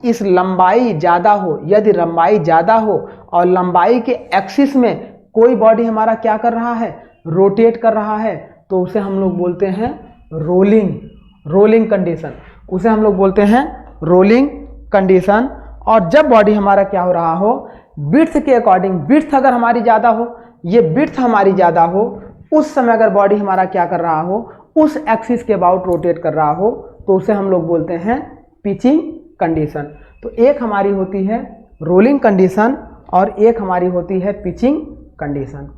इस लंबाई ज़्यादा हो, यदि लंबाई ज़्यादा हो और लंबाई के एक्सिस में कोई बॉडी हमारा क्या कर रहा है, रोटेट कर रहा है, तो उसे हम लोग बोलते हैं रोलिंग कंडीशन, उसे हम लोग बोलते हैं रोलिंग कंडीशन। और जब बॉडी हमारा क्या हो रहा हो, विड्थ के अकॉर्डिंग, विड्थ अगर हमारी ज़्यादा हो, ये विड्थ हमारी ज़्यादा हो, उस समय अगर बॉडी हमारा क्या कर रहा हो, उस एक्सिस के अबाउट रोटेट कर रहा हो, तो उसे हम लोग बोलते हैं पिचिंग कंडीशन। तो एक हमारी होती है रोलिंग कंडीशन और एक हमारी होती है पिचिंग कंडीशन।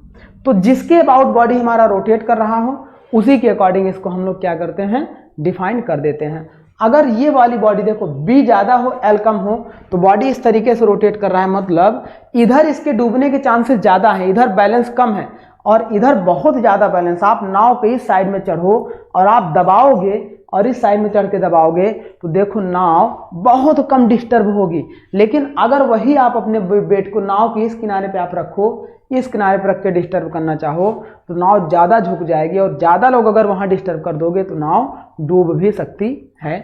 तो जिसके अबाउट बॉडी हमारा रोटेट कर रहा हो उसी के अकॉर्डिंग इसको हम लोग क्या करते हैं, डिफाइन कर देते हैं। अगर ये वाली बॉडी देखो बी ज़्यादा हो एल कम हो तो बॉडी इस तरीके से रोटेट कर रहा है, मतलब इधर इसके डूबने के चांसेस ज़्यादा हैं, इधर बैलेंस कम है और इधर बहुत ज़्यादा बैलेंस। आप नाव के इस साइड में चढ़ो और आप दबाओगे और इस साइड में चढ़ के दबाओगे तो देखो नाव बहुत कम डिस्टर्ब होगी। लेकिन अगर वही आप अपने वेट को नाव के इस किनारे पे आप रखो, इस किनारे पर रख के डिस्टर्ब करना चाहो तो नाव ज़्यादा झुक जाएगी और ज़्यादा लोग अगर वहाँ डिस्टर्ब कर दोगे तो नाव डूब भी सकती है।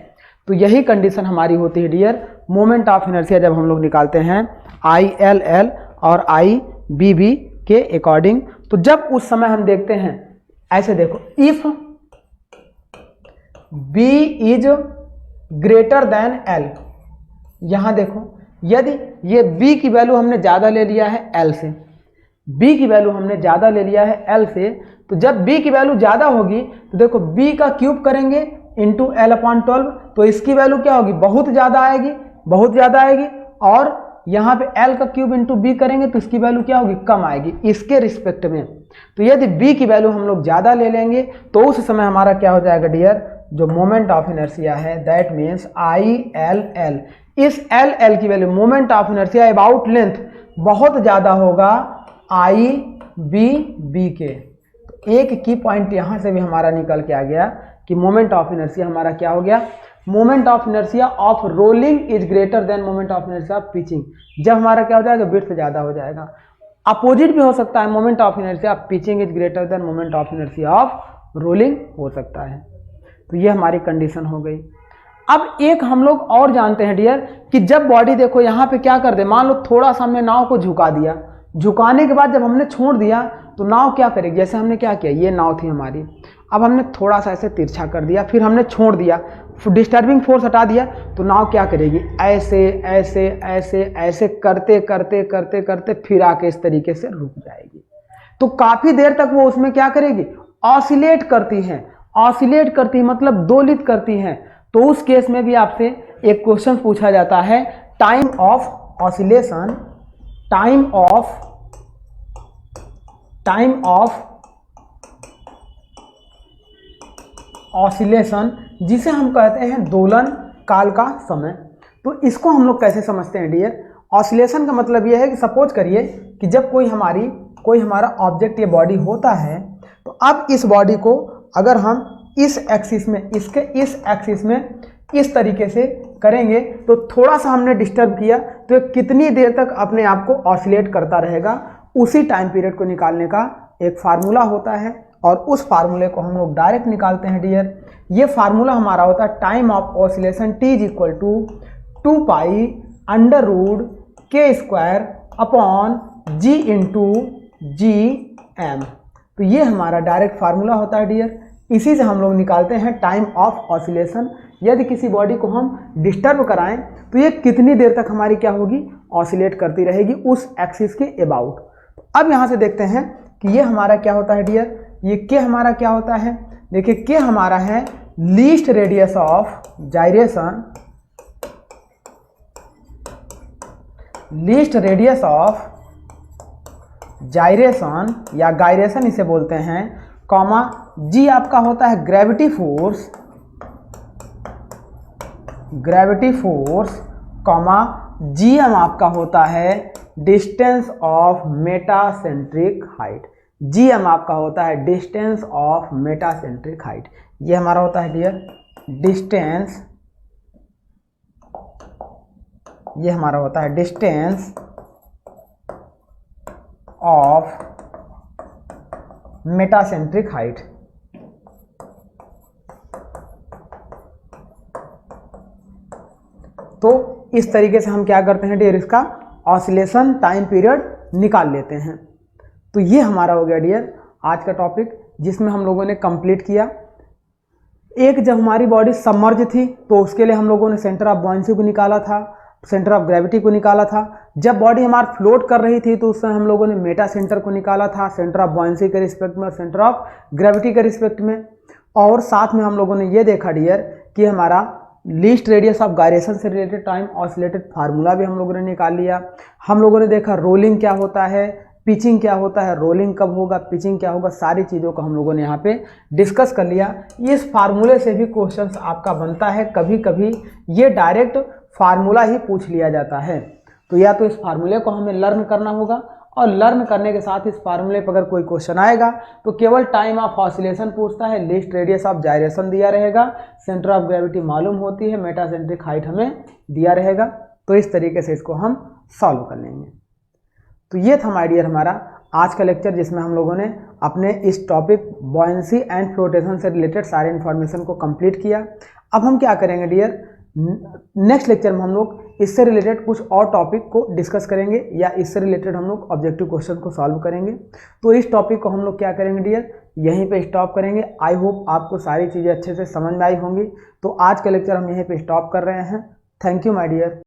तो यही कंडीशन हमारी होती है डियर मोमेंट ऑफ इनर्शिया जब हम लोग निकालते हैं आई एल एल और आई बी बी के अकॉर्डिंग। तो जब उस समय हम देखते हैं ऐसे देखो, if B is greater than L, यहां देखो यदि ये B की वैल्यू हमने ज़्यादा ले लिया है L से, B की वैल्यू हमने ज़्यादा ले लिया है L से, तो जब B की वैल्यू ज़्यादा होगी तो देखो B का क्यूब करेंगे इंटू L/12 तो इसकी वैल्यू क्या होगी, बहुत ज़्यादा आएगी और यहाँ पे L का क्यूब इंटू B करेंगे तो इसकी वैल्यू क्या होगी, कम आएगी इसके रिस्पेक्ट में। तो यदि B की वैल्यू हम लोग ज़्यादा ले लेंगे तो उस समय हमारा क्या हो जाएगा डियर, जो मोमेंट ऑफ इनर्शिया है that means I L L, इस एल एल की value moment of inertia about length बहुत ज़्यादा होगा आई बी बी के। तो एक की पॉइंट यहाँ से भी हमारा निकल के आ गया कि मोमेंट ऑफ इनर्शिया हमारा क्या हो गया, moment of inertia of rolling is greater than moment of inertia of pitching. जब हमारा क्या हो जाएगा, विड्थ ज़्यादा हो जाएगा। अपोजिट भी हो सकता है, moment of inertia of pitching is greater than moment of inertia of rolling हो सकता है। तो ये हमारी कंडीशन हो गई। अब एक हम लोग और जानते हैं डियर कि जब बॉडी देखो यहाँ पे क्या कर दे, मान लो थोड़ा सा हमने नाव को झुका दिया, झुकाने के बाद जब हमने छोड़ दिया तो नाव क्या करेगी, जैसे हमने क्या किया, ये नाव थी हमारी, अब हमने थोड़ा सा ऐसे तिरछा कर दिया, फिर हमने छोड़ दिया, डिस्टर्बिंग फोर्स हटा दिया, तो नाव क्या करेगी, ऐसे ऐसे ऐसे ऐसे करते करते करते करते फिर आके इस तरीके से रुक जाएगी। तो काफ़ी देर तक वो उसमें क्या करेगी, ऑसिलेट करती हैं, ऑसिलेट करती है मतलब दोलित करती हैं। तो उस केस में भी आपसे एक क्वेश्चन पूछा जाता है, time of oscillation, time of oscillation जिसे हम कहते हैं दोलन काल का समय। तो इसको हम लोग कैसे समझते हैं डियर, ऑसिलेशन का मतलब यह है कि सपोज करिए कि जब कोई हमारा ऑब्जेक्ट ये बॉडी होता है, तो अब इस बॉडी को अगर हम इस एक्सिस में, इसके इस एक्सिस में इस तरीके से करेंगे तो थोड़ा सा हमने डिस्टर्ब किया तो कितनी देर तक अपने आप को ऑसिलेट करता रहेगा, उसी टाइम पीरियड को निकालने का एक फार्मूला होता है और उस फार्मूले को हम लोग डायरेक्ट निकालते हैं डियर। ये फार्मूला हमारा होता है time of oscillation T is equal to 2 pi under root K square upon G into G M. तो ये हमारा डायरेक्ट फार्मूला होता है डियर। इसी से हम लोग निकालते हैं टाइम ऑफ ऑसिलेशन। यदि किसी बॉडी को हम डिस्टर्ब कराएं तो ये कितनी देर तक हमारी क्या होगी, ऑसिलेट करती रहेगी उस एक्सिस के अबाउट। तो अब यहाँ से देखते हैं कि ये हमारा क्या होता है डियर, ये के हमारा क्या होता है, देखिए के हमारा है least radius of gyration, least radius of gyration या गायरेशन इसे बोलते हैं, कॉमा जी आपका होता है ग्रेविटी फोर्स, कॉमा GM आपका होता है distance of metacentric height. GM आपका होता है डिस्टेंस ऑफ मेटासेंट्रिक हाइट। ये हमारा होता है डियर डिस्टेंस, ये हमारा होता है डिस्टेंस ऑफ मेटासेंट्रिक हाइट। तो इस तरीके से हम क्या करते हैं डियर, इसका ऑसिलेशन टाइम पीरियड निकाल लेते हैं। तो ये हमारा हो गया डियर आज का टॉपिक, जिसमें हम लोगों ने कंप्लीट किया। एक जब हमारी बॉडी सबमर्ज थी तो उसके लिए हम लोगों ने सेंटर ऑफ बॉयंसी को निकाला था, सेंटर ऑफ ग्रेविटी को निकाला था। जब बॉडी हमारी फ्लोट कर रही थी तो उस समय हम लोगों ने मेटा सेंटर को निकाला था, सेंटर ऑफ बॉयंसी के रिस्पेक्ट में और सेंटर ऑफ ग्रेविटी के रिस्पेक्ट में। और साथ में हम लोगों ने ये देखा डियर कि हमारा लीस्ट रेडियस ऑफ गायरेशन से रिलेटेड टाइम ऑसिलेटेड फार्मूला भी हम लोगों ने निकाल लिया। हम लोगों ने देखा रोलिंग क्या होता है, पिचिंग क्या होता है, रोलिंग कब होगा, पिचिंग क्या होगा, सारी चीज़ों को हम लोगों ने यहाँ पे डिस्कस कर लिया। इस फार्मूले से भी क्वेश्चंस आपका बनता है, कभी कभी ये डायरेक्ट फार्मूला ही पूछ लिया जाता है। तो या तो इस फार्मूले को हमें लर्न करना होगा, और लर्न करने के साथ इस फार्मूले पर अगर कोई क्वेश्चन आएगा तो केवल टाइम ऑफ ऑसिलेशन पूछता है, लीस्ट रेडियस ऑफ जायरेशन दिया रहेगा, सेंटर ऑफ ग्रेविटी मालूम होती है, मेटासेंट्रिक हाइट हमें दिया रहेगा। तो इस तरीके से इसको हम सॉल्व कर लेंगे। तो ये था माय डियर हमारा आज का लेक्चर, जिसमें हम लोगों ने अपने इस टॉपिक बॉयंसी एंड फ्लोटेशन से रिलेटेड सारे इन्फॉर्मेशन को कंप्लीट किया। अब हम क्या करेंगे डियर, नेक्स्ट लेक्चर में हम लोग इससे रिलेटेड कुछ और टॉपिक को डिस्कस करेंगे, या इससे रिलेटेड हम लोग ऑब्जेक्टिव क्वेश्चन को सॉल्व करेंगे। तो इस टॉपिक को हम लोग क्या करेंगे डियर, यहीं पे स्टॉप करेंगे। आई होप आपको सारी चीज़ें अच्छे से समझ में आई होंगी। तो आज का लेक्चर हम यहीं पे स्टॉप कर रहे हैं। Thank you my dear.